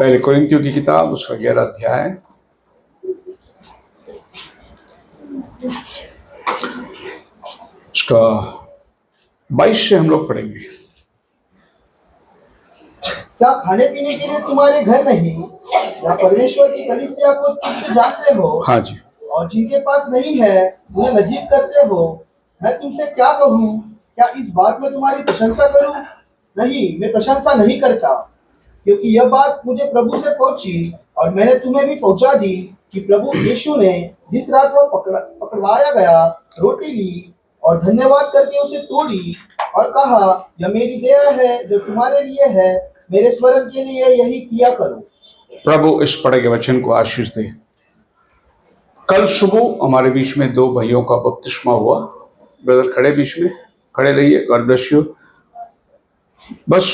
पहले कोरिन्थियों की किताब उसका 11 अध्याय उसका 22 से हम लोग पढ़ेंगे। क्या खाने पीने के लिए तुम्हारे घर नहीं या परमेश्वर की कलीसिया को तुच्छ जानते हो? हाँ जी। और जिनके पास नहीं है उन्हें लज्जित करते हो। मैं तुमसे क्या कहूँ? क्या इस बात में तुम्हारी प्रशंसा करूँ? नहीं, मैं प्रशंसा नहीं करता, क्योंकि यह बात मुझे प्रभु से पहुंची और मैंने तुम्हें भी पहुंचा दी कि प्रभु यीशु ने जिस रात वो पकड़वाया गया, रोटी ली और धन्यवाद करके उसे तोड़ी और कहा, यह मेरी देह है जो तुम्हारे लिए है, मेरे स्मरण के लिए यही किया करो। प्रभु इस पढ़े के वचन को आशीष दे। कल सुबह हमारे बीच में 2 भाइयों का बपतिस्मा हुआ। ब्रदर खड़े बीच में, खड़े रहिए, गॉड ब्लेस यू। बस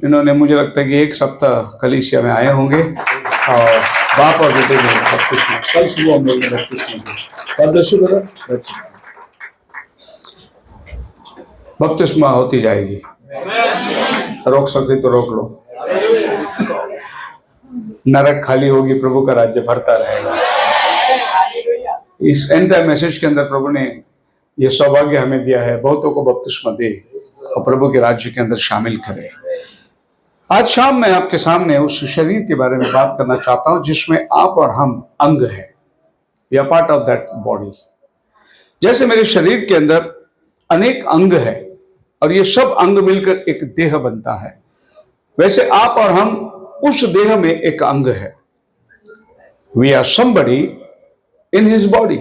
इन्होंने, मुझे लगता है कि 1 सप्ताह कलीसिया में आए होंगे और बाप और बेटे ने बपतिस्मा, कल सुबह हम लोग ने बपतिस्मा किया। God bless you brother. बपतिस्मा होती जाएगी, रोक सकते तो रोक लो। नरक खाली होगी, प्रभु का राज्य भरता रहेगा। इस एंड टाइम मैसेज के अंदर प्रभु ने यह सौभाग्य हमें दिया है, बहुतों को बपतिस्मा दे और प्रभु के राज्य के अंदर शामिल करे। आज शाम मैं आपके सामने उस शरीर के बारे में बात करना चाहता हूं जिसमें आप और हम अंग है, we are part of that body. जैसे मेरे शरीर के अंदर अनेक अंग है और ये सब अंग मिलकर एक देह बनता है, वैसे आप और हम उस देह में एक अंग है। We are somebody in his body.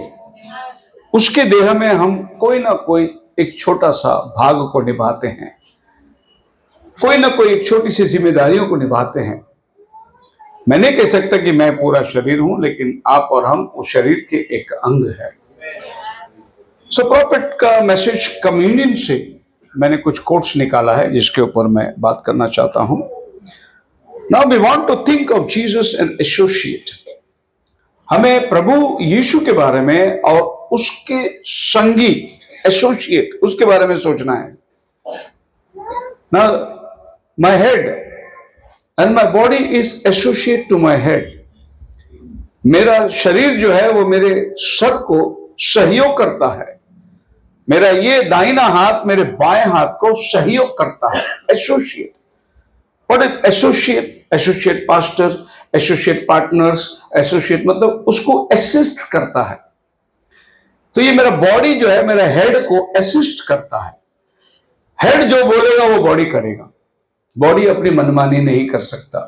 उसके देह में हम कोई ना कोई एक छोटा सा भाग को निभाते हैं, कोई ना कोई एक छोटी सी जिम्मेदारियों को निभाते हैं। मैं नहीं कह सकता कि मैं पूरा शरीर हूं, लेकिन आप और हम उस शरीर के एक अंग है। सो प्रॉफिट का मैसेज कम्युनियन से मैंने कुछ कोट्स निकाला है जिसके ऊपर मैं बात करना चाहता हूं। Now we want to think of Jesus and associate. हमें प्रभु यीशु के बारे में और उसके संगी एसोसिएट उसके बारे में सोचना है। Now my head and my body is associate to my head. मेरा शरीर जो है वो मेरे सर को सहयोग करता है। मेरा ये दाहिना हाथ मेरे बाएं हाथ को सहयोग करता है। Associate, what is associate? Associate pastor, associate partners, associate मतलब उसको असिस्ट करता है। तो ये मेरा बॉडी जो है मेरा हेड को असिस्ट करता है। हेड जो बोलेगा वो बॉडी करेगा। बॉडी अपनी मनमानी नहीं कर सकता।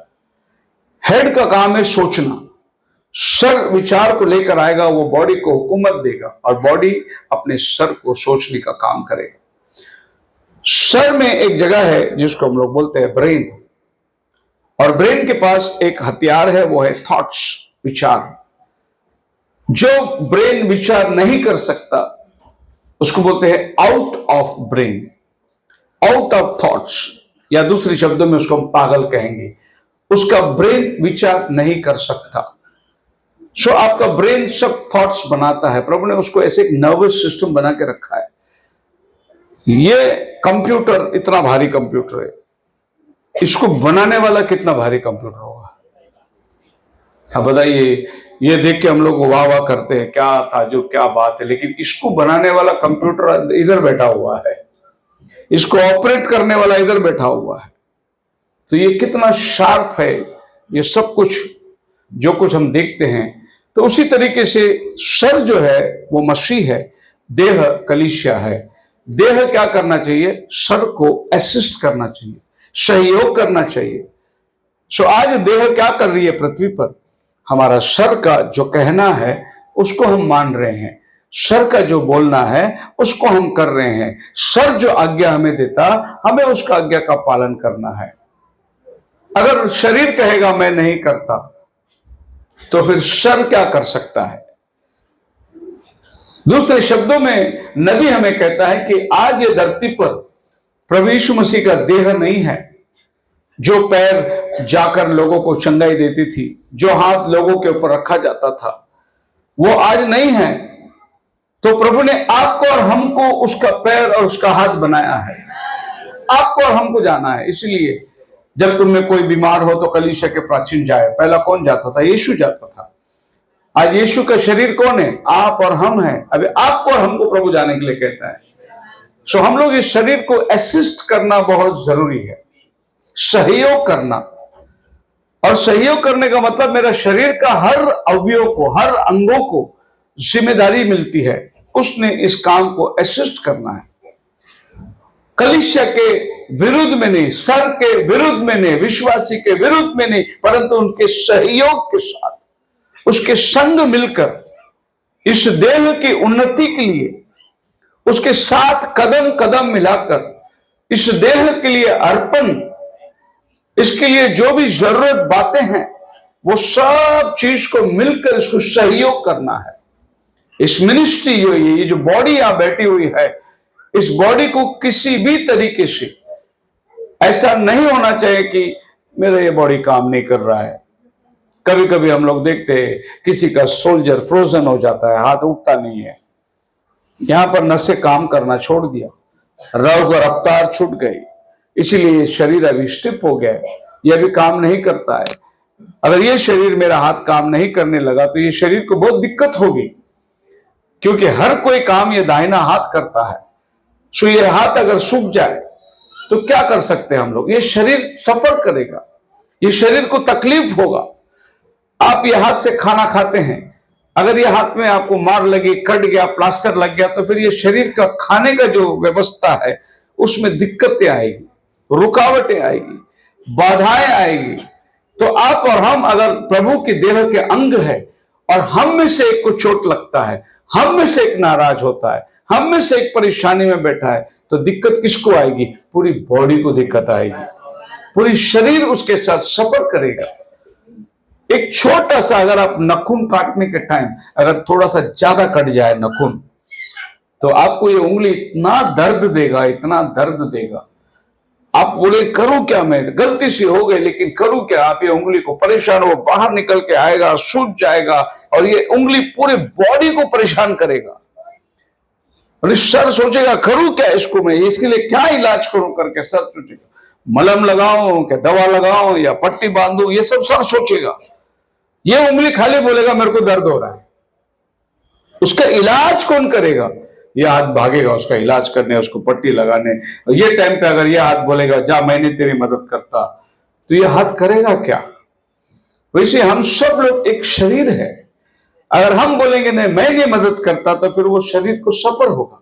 हेड का काम है सोचना। सर विचार को लेकर आएगा, वो बॉडी को हुकूमत देगा और बॉडी अपने सर को सोचने का काम करेगा। सर में एक जगह है जिसको हम लोग बोलते हैं ब्रेन, और ब्रेन के पास एक हथियार है, वो है थॉट्स, विचार। जो ब्रेन विचार नहीं कर सकता उसको बोलते हैं out of brain, out of thoughts, या दूसरे शब्दों में उसको हम पागल कहेंगे। उसका ब्रेन विचार नहीं कर सकता। सो आपका ब्रेन सब थॉट्स बनाता है। प्रभु ने उसको ऐसे एक नर्वस सिस्टम बना के रखा है। ये कंप्यूटर इतना भारी कंप्यूटर है, इसको बनाने वाला कितना भारी कंप्यूटर होगा? अब बताइए, ये देख के हम लोग वाह वाह करते हैं, क्या ताजुब, क्या बात है, लेकिन इसको बनाने वाला कंप्यूटर इधर बैठा हुआ है, इसको ऑपरेट करने वाला इधर बैठा हुआ है। तो ये कितना शार्प है ये सब कुछ जो कुछ हम देखते हैं। तो उसी तरीके से सर जो है वो मसीह है, देह कलीसिया है। देह क्या करना चाहिए? सर को असिस्ट करना चाहिए, सहयोग करना चाहिए। सो आज देह क्या कर रही है पृथ्वी पर? हमारा सर का जो कहना है उसको हम मान रहे हैं, सर का जो बोलना है उसको हम कर रहे हैं। सर जो आज्ञा हमें देता, हमें उसका आज्ञा का पालन करना है। अगर शरीर कहेगा मैं नहीं करता, तो फिर सर क्या कर सकता है? दूसरे शब्दों में नबी हमें कहता है कि आज ये धरती पर प्रभु यीशु मसीह का देह नहीं है। जो पैर जाकर लोगों को चंगाई देती थी, जो हाथ लोगों के ऊपर रखा जाता था, वो आज नहीं है। तो प्रभु ने आपको और हमको उसका पैर और उसका हाथ बनाया है। आपको और हमको जाना है। इसलिए जब तुम में कोई बीमार हो तो कलीसिया के प्राचीन जाए। पहला कौन जाता था? यीशु जाता था। आज यीशु का शरीर कौन है? आप और हम हैं। अभी आपको और हमको प्रभु जाने के लिए कहता है। सो हम लोग इस शरीर को असिस्ट करना बहुत जरूरी है, सहयोग करना। और सहयोग करने का मतलब मेरा शरीर का हर अवयव को, हर अंगों को जिम्मेदारी मिलती है, उसने इस काम को असिस्ट करना है। कलीसिया के विरुद्ध में नहीं, सर के विरुद्ध में नहीं, विश्वासी के विरुद्ध में नहीं, परंतु उनके सहयोग के साथ, उसके संग मिलकर इस देह की उन्नति के लिए उसके साथ कदम कदम मिलाकर इस देह के लिए अर्पण, इसके लिए जो भी जरूरत बातें हैं वो सब चीज को मिलकर इसको सहयोग करना है। इस मिनिस्ट्री जो ये जो बॉडी यहां बैठी हुई है, इस बॉडी को किसी भी तरीके से ऐसा नहीं होना चाहिए कि मेरा ये बॉडी काम नहीं कर रहा है। कभी कभी हम लोग देखते हैं किसी का सोल्जर फ्रोजन हो जाता है, हाथ उठता नहीं है, यहां पर नसें काम करना छोड़ दिया, रग और रफ्तार छूट गई, इसीलिए शरीर अभी स्टिफ हो गया है, यह भी काम नहीं करता है। अगर ये शरीर मेरा हाथ काम नहीं करने लगा तो ये शरीर को बहुत दिक्कत होगी, क्योंकि हर कोई काम ये दाहिना हाथ करता है। सो ये हाथ अगर सूख जाए तो क्या कर सकते हैं हम लोग? ये शरीर सफर करेगा, ये शरीर को तकलीफ होगा। आप ये हाथ से खाना खाते हैं, अगर ये हाथ में आपको मार लगी, कट गया, प्लास्टर लग गया, तो फिर ये शरीर का खाने का जो व्यवस्था है उसमें दिक्कतें आएगी, रुकावटें आएगी, बाधाएं आएगी। तो आप और हम अगर प्रभु के देह के अंग है और हम में से एक को चोट लगता है, हम में से एक नाराज होता है, हम में से एक परेशानी में बैठा है, तो दिक्कत किसको आएगी? पूरी बॉडी को दिक्कत आएगी, पूरी शरीर उसके साथ सफर करेगा। एक छोटा सा अगर आप नखून काटने के टाइम अगर थोड़ा सा ज्यादा कट जाए नखून, तो आपको ये उंगली इतना दर्द देगा, इतना दर्द देगा, आप बोले करूं क्या, मैं गलती से हो गई लेकिन करूं क्या? आप ये उंगली को परेशान हो, बाहर निकल के आएगा, सूज जाएगा, और ये उंगली पूरे बॉडी को परेशान करेगा। और सर सोचेगा करूं क्या इसको, मैं इसके लिए क्या इलाज करूं करके सर सोचेगा, मलहम लगाऊं क्या, दवा लगाऊं या पट्टी बांधूं, ये सब सर सोचेगा। ये उंगली खाली बोलेगा मेरे को दर्द हो रहा है। उसका इलाज कौन करेगा? ये हाथ भागेगा उसका इलाज करने, उसको पट्टी लगाने। ये टाइम पे अगर ये हाथ बोलेगा जा मैंने तेरी मदद करता, तो ये हाथ करेगा क्या? वैसे हम सब लोग एक शरीर है, अगर हम बोलेंगे नहीं मैं नहीं मदद करता, तो फिर वो शरीर को सफर होगा।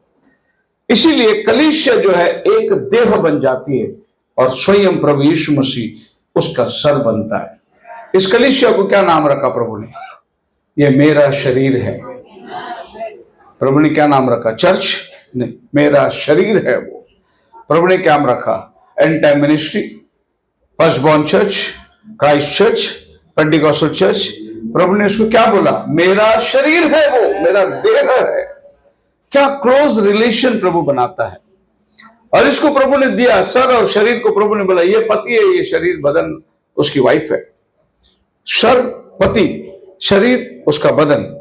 इसीलिए कलीसिया जो है एक देह बन जाती है और स्वयं प्रभु यीशु मसीह उसका सर बनता है। इस कलीसिया को क्या नाम रखा प्रभु ने? ये मेरा शरीर है। प्रभु ने क्या नाम रखा? चर्च नहीं, मेरा शरीर है वो। प्रभु ने क्या नाम रखा? End time ministry, first born church, Christ church, Pentecostal church. प्रभु ने उसको क्या बोला? मेरा शरीर है वो, मेरा देह है। क्या क्लोज रिलेशन प्रभु बनाता है। और इसको प्रभु ने दिया, सर और शरीर को प्रभु ने बोला ये पति है, ये शरीर बदन उसकी वाइफ है। सर पति, शरीर उसका बदन,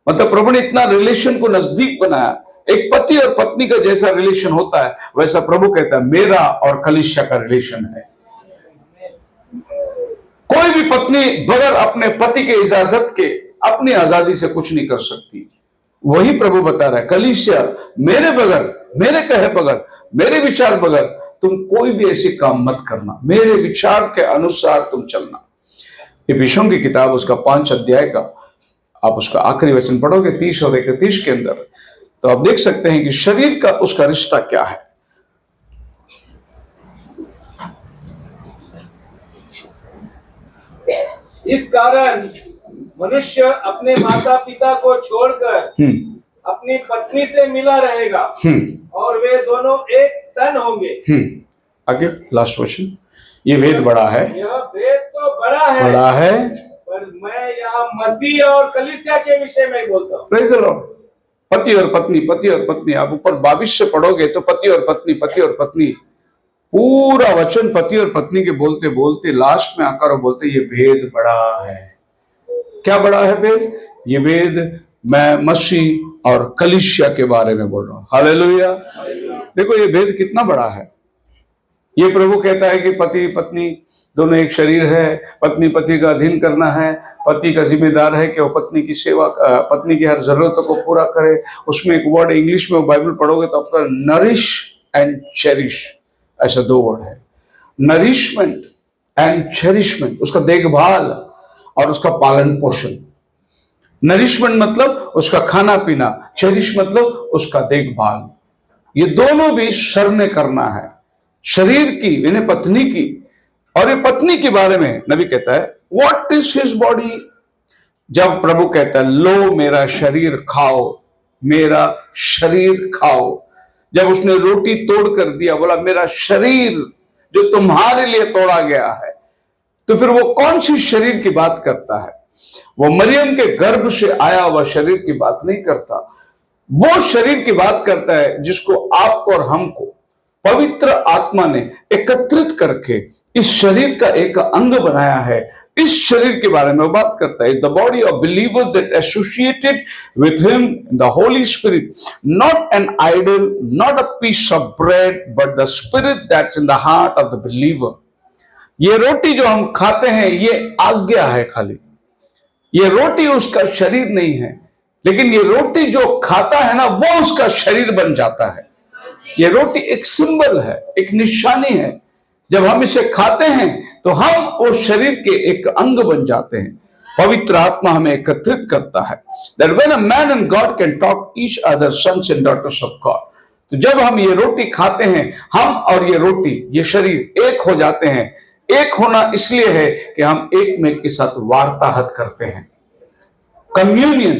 मतलब प्रभु ने इतना रिलेशन को नजदीक बनाया। एक पति और पत्नी का जैसा रिलेशन होता है वैसा प्रभु कहता है मेरा और कलीसिया का रिलेशन है। कोई भी पत्नी बगैर अपने पति के इजाजत के अपनी आजादी से कुछ नहीं कर सकती। वही प्रभु बता रहा है कलीसिया मेरे बगैर, मेरे कहे बगैर, मेरे विचार बगैर तुम कोई भी ऐसे काम मत करना, मेरे विचार के अनुसार तुम चलना। इफिसियों की किताब उसका 5 अध्याय का आप उसका आखिरी वचन पढ़ोगे 30 और 31 के अंदर, तो आप देख सकते हैं कि शरीर का उसका रिश्ता क्या है। इस कारण मनुष्य अपने माता पिता को छोड़कर अपनी पत्नी से मिला रहेगा और वे दोनों एक तन होंगे। आगे लास्ट क्वेश्चन। ये भेद बड़ा है, यह भेद तो बड़ा है, पर मैं यहाँ मसीह और कलीसिया के विषय में बोलता हूँ। Praise the Lord. पति और पत्नी, पति और पत्नी, आप ऊपर 22 से पढ़ोगे तो पति और पत्नी, पति और पत्नी, पूरा वचन पति और पत्नी के बोलते बोलते लास्ट में आकर बोलते ये भेद बड़ा है। क्या बड़ा है भेद? ये भेद मैं मसीह और कलीसिया के बारे में बोल रहा हूं। हालेलुया। देखो ये भेद कितना बड़ा है। ये प्रभु कहता है कि पति पत्नी दोनों एक शरीर है, पत्नी पति का अधीन करना है, पति का जिम्मेदार है कि वो पत्नी की सेवा, पत्नी की हर जरूरतों को पूरा करे। उसमें एक वर्ड इंग्लिश में बाइबल पढ़ोगे तो आपका नरिश एंड चेरिश, ऐसा 2 वर्ड है, नरिशमेंट एंड चेरिशमेंट, उसका देखभाल और उसका पालन पोषण। नरिशमेंट मतलब उसका खाना पीना, चेरिश मतलब उसका देखभाल। ये दोनों भी सर ने करना है, शरीर की यानी पत्नी की। और ये पत्नी के बारे में नबी कहता है व्हाट इज हिज बॉडी। जब प्रभु कहता है लो मेरा शरीर खाओ, मेरा शरीर खाओ, जब उसने रोटी तोड़ कर दिया, बोला मेरा शरीर जो तुम्हारे लिए तोड़ा गया है, तो फिर वो कौन सी शरीर की बात करता है? वो मरियम के गर्भ से आया हुआ शरीर की बात नहीं करता, वो शरीर की बात करता है जिसको आपको और हमको पवित्र आत्मा ने एकत्रित करके इस शरीर का एक अंग बनाया है। इस शरीर के बारे में वो बात करता है, the body of believers that associated with him the Holy Spirit, not an idol, not a piece of bread, but the spirit that's in the heart of the believer. ये रोटी जो हम खाते हैं ये आज्ञा है खाली, ये रोटी उसका शरीर नहीं है, लेकिन ये रोटी जो खाता है ना वो उसका शरीर बन जाता है। ये रोटी एक सिंबल है, एक निशानी है। जब हम इसे खाते हैं तो हम उस शरीर के एक अंग बन जाते हैं। पवित्र आत्मा हमें एकत्रित करता है। That when a man and God can talk each other sons and daughters of God, तो जब हम ये रोटी खाते हैं, हम और ये रोटी, ये शरीर एक हो जाते हैं। एक होना इसलिए है कि हम एक में के साथ वार्ताहत करते हैं। कम्युनियन,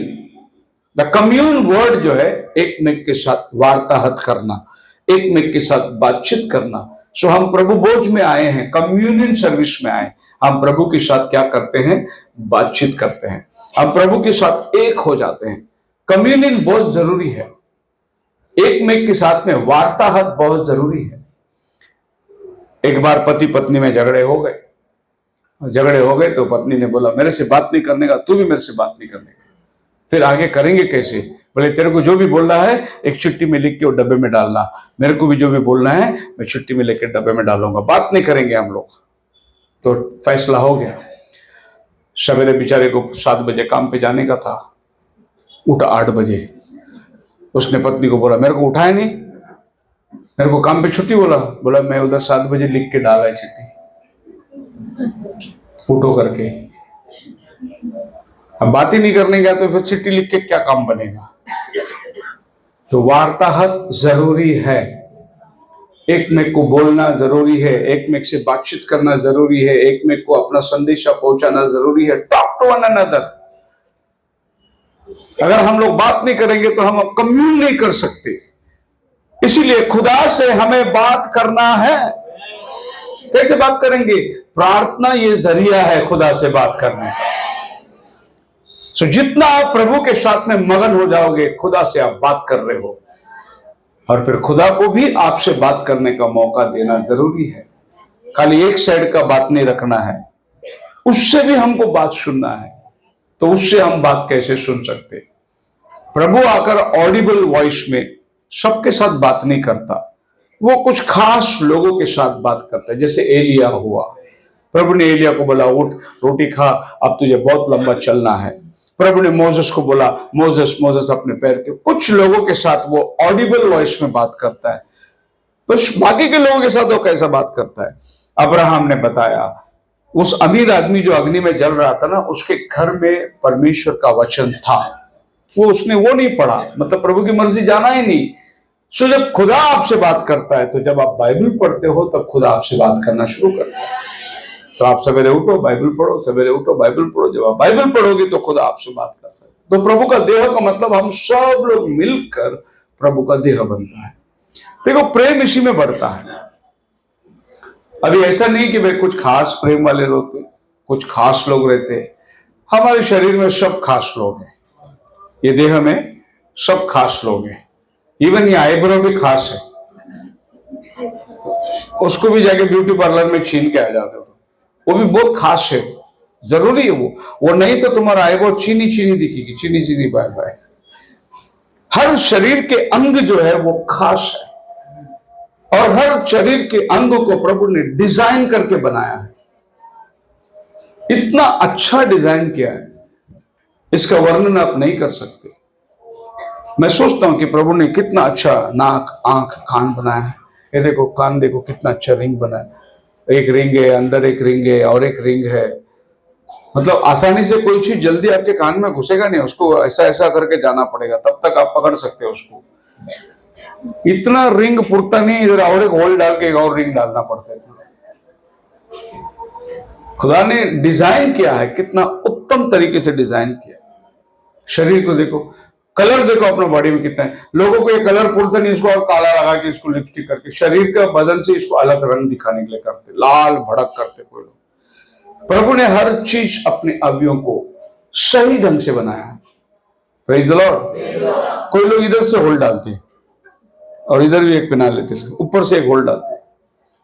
द कम्यून वर्ड जो है एक में के साथ वार्ताहत करना, एक में के साथ बातचीत करना। सो हम प्रभु भोज में आए हैं, कम्युनियन सर्विस में आए, हम प्रभु के साथ क्या करते हैं? बातचीत करते हैं, हम प्रभु के साथ एक हो जाते हैं। कम्युनियन बहुत जरूरी है, एक में के साथ में वार्ताहत बहुत जरूरी है। एक बार पति पत्नी में झगड़े हो गए तो पत्नी ने बोला मेरे से बात नहीं करने का, तू भी मेरे से बात नहीं करने का। फिर आगे करेंगे कैसे? बोले तेरे को जो भी बोलना है एक चिट्ठी में लिख के वो डब्बे में डालना, मेरे को भी जो भी बोलना है मैं चिट्ठी में लेकर डब्बे में डालूंगा, बात नहीं करेंगे हम लोग। तो फैसला हो गया। सवेरे बेचारे को 7 बजे काम पे जाने का था, उठा 8 बजे। उसने पत्नी को बोला मेरे को उठाया नहीं, मेरे को काम पे छुट्टी बोला मैं उधर 7 बजे लिख के डाला है चिट्ठी, उठो करके। अब बात ही नहीं करने गया तो फिर चिट्ठी लिख के क्या काम बनेगा? तो वार्ताहत जरूरी है, एक में को बोलना जरूरी है, एक में से बातचीत करना जरूरी है, एक में को अपना संदेशा पहुंचाना जरूरी है। Talk to one another. अगर हम लोग बात नहीं करेंगे तो हम कम्यून नहीं कर सकते। इसीलिए खुदा से हमें बात करना है। कैसे बात करेंगे? प्रार्थना ये जरिया है खुदा से बात करने का। सो जितना आप प्रभु के साथ में मगन हो जाओगे, खुदा से आप बात कर रहे हो, और फिर खुदा को भी आपसे बात करने का मौका देना जरूरी है। खाली एक साइड का बात नहीं रखना है, उससे भी हमको बात सुनना है। तो उससे हम बात कैसे सुन सकते? प्रभु आकर ऑडिबल वॉइस में सबके साथ बात नहीं करता, वो कुछ खास लोगों के साथ बात करता है। जैसे एलिया हुआ, प्रभु ने एलिया को बोला उठ रोटी खा, अब तुझे बहुत लंबा चलना है। प्रभु ने मोसेस को बोला मोसेस अपने पैर के। कुछ लोगों के साथ वो ऑडिबल वॉइस में बात करता है, बस बाकी के लोगों के साथ वो कैसा बात करता है? अब्राहम ने बताया, उस अमीर आदमी जो अग्नि में जल रहा था ना, उसके घर में परमेश्वर का वचन था, उसने वो नहीं पढ़ा, मतलब प्रभु की मर्जी जाना ही नहीं। सो जब खुदा आपसे बात करता है, तो जब आप बाइबल पढ़ते हो तब खुदा आपसे बात करना शुरू करता है। तो आप सवेरे उठो बाइबल पढ़ो, सवेरे उठो बाइबल पढ़ो। जब आप बाइबल पढ़ोगे तो खुदा आपसे बात कर सकते। तो प्रभु का देह का मतलब हम सब लोग मिलकर प्रभु का देह बनता है। देखो प्रेम इसी में बढ़ता है। अभी ऐसा नहीं कि भाई कुछ खास प्रेम वाले रहते, कुछ खास लोग रहते। हमारे शरीर में सब खास लोग हैं, ये देह में सब खास लोग हैं। इवन ये आईब्रो भी खास है, उसको भी जाके ब्यूटी पार्लर में छीन के आ जाते हो, वो भी बहुत खास है। जरूरी है वो नहीं तो तुम्हारा आईब्रो चीनी दिखेगी, चीनी बाय बाय। हर शरीर के अंग जो है वो खास है, और हर शरीर के अंग को प्रभु ने डिजाइन करके बनाया है। इतना अच्छा डिजाइन किया है, इसका वर्णन आप नहीं कर सकते। मैं सोचता हूं कि प्रभु ने कितना अच्छा नाक, आंख, कान बनाया है। ये देखो कान, देखो कितना अच्छा रिंग बना है, एक रिंग है, अंदर एक रिंग है और एक रिंग है। मतलब आसानी से कोई चीज जल्दी आपके कान में घुसेगा नहीं, उसको ऐसा ऐसा करके जाना पड़ेगा, तब तक आप पकड़ सकते हो उसको। इतना रिंग पुरता नहीं, इधर और एक होल डाल के एक और रिंग डालना पड़ता है। खुदा ने डिजाइन किया है, कितना उत्तम तरीके से डिजाइन किया। शरीर को देखो, कलर देखो अपने बॉडी में कितना है। लोगों को ये कलर पुरता नहीं, इसको और काला लगा के, इसको लिपस्टिक करके, शरीर का बदन से इसको अलग रंग दिखाने के लिए करते, लाल भड़क करते कोई लोग। प्रभु ने हर चीज अपने अवयवों को सही ढंग से बनाया है। Praise the Lord. कोई लोग इधर से होल डालते हैं और इधर भी एक पहना लेते हैं, ऊपर से एक होल डालते हैं।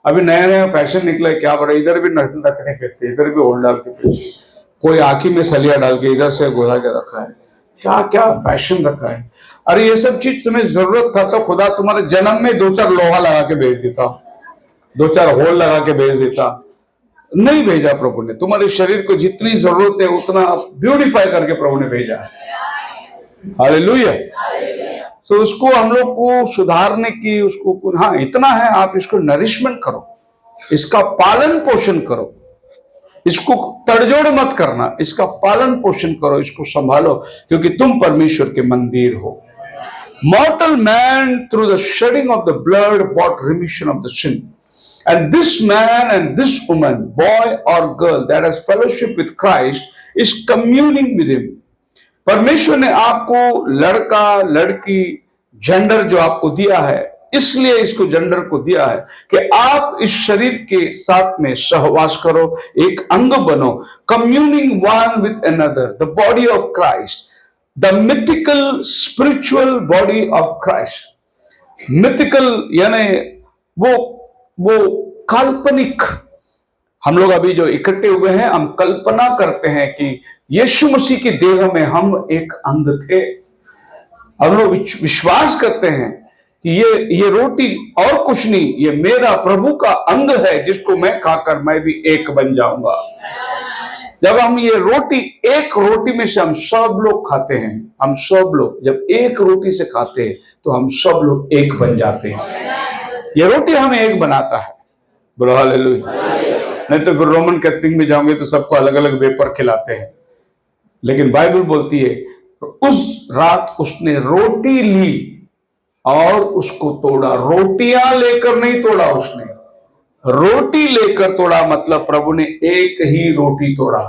अभी नया नया फैशन निकला है, क्या बड़ा, इधर भी नखने फेंकते, इधर भी होल डाल के, कोई आंखी में सलिया डाल के इधर से घुसा के रखा है। क्या क्या फैशन रखा है। अरे ये सब चीज तुम्हें जरूरत था तो खुदा तुम्हारे जन्म में 2-4 लोहा लगा के भेज देता, 2-4 होल लगा के भेज देता। नहीं भेजा प्रभु ने। तुम्हारे शरीर को जितनी जरूरत है उतना ब्यूटिफाई करके प्रभु ने भेजा है। हालेलुया। तो उसको हम लोग को सुधारने की, उसको, हाँ इतना है, आप इसको नरिशमेंट करो, इसका पालन पोषण करो, इसको तड़जोड़ मत करना, इसका पालन पोषण करो, इसको संभालो, क्योंकि तुम परमेश्वर के मंदिर हो। Mortal man through the shedding of the blood bought remission of the sin. And this man and this woman, boy or girl, that has fellowship with Christ, is communing with him. परमेश्वर ने आपको लड़का लड़की gender जो आपको दिया है, इसलिए इसको जेंडर को दिया है कि आप इस शरीर के साथ में सहवास करो, एक अंग बनो, communing one with another, the body of Christ, the mythical spiritual body of Christ. Mythical यानी वो काल्पनिक। हम लोग अभी जो इकट्ठे हुए हैं, हम कल्पना करते हैं कि यीशु मसीह की देह में हम एक अंग थे। हम लोग विश्वास करते हैं कि ये रोटी और कुछ नहीं, ये मेरा प्रभु का अंग है, जिसको मैं खाकर मैं भी एक बन जाऊंगा। जब हम ये रोटी, एक रोटी में से हम सब लोग खाते हैं, हम सब लोग जब एक रोटी से खाते हैं तो हम सब लोग एक बन जाते हैं। ये रोटी हमें एक बनाता है। बोलो हालेलुया। नहीं तो फिर रोमन कैथलिक में जाओगे तो सबको अलग अलग वेपर खिलाते हैं। लेकिन बाइबल बोलती है उस रात उसने रोटी ली और उसको तोड़ा। रोटियां लेकर नहीं तोड़ा, उसने रोटी लेकर तोड़ा। मतलब प्रभु ने एक ही रोटी तोड़ा।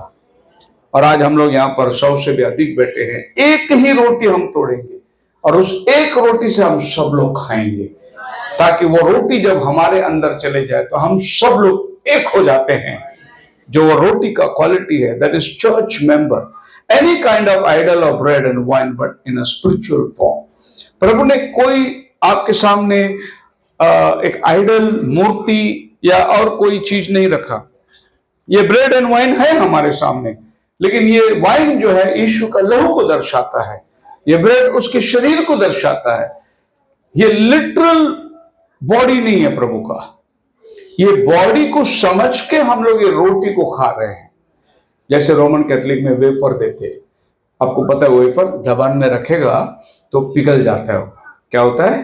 और आज हम लोग यहाँ पर 100 से भी अधिक बैठे हैं, एक ही रोटी हम तोड़ेंगे और उस एक रोटी से हम सब लोग खाएंगे, ताकि वो रोटी जब हमारे अंदर चले जाए तो हम सब लोग एक हो जाते हैं। जो वो रोटी का क्वालिटी है, that is church member, any kind of idol of bread and wine but in a spiritual form. प्रभु ने कोई आपके सामने एक आइडल, मूर्ति या और कोई चीज नहीं रखा। ये ब्रेड एंड वाइन है हमारे सामने, लेकिन ये वाइन जो है यीशु का लहू को दर्शाता है, ये ब्रेड उसके शरीर को दर्शाता है। ये लिटरल बॉडी नहीं है प्रभु का। ये बॉडी को समझ के हम लोग ये रोटी को खा रहे हैं। जैसे रोमन कैथलिक में वेपर देते, आपको पता है वेपर जबान में रखेगा तो पिघल जाता है। क्या होता है?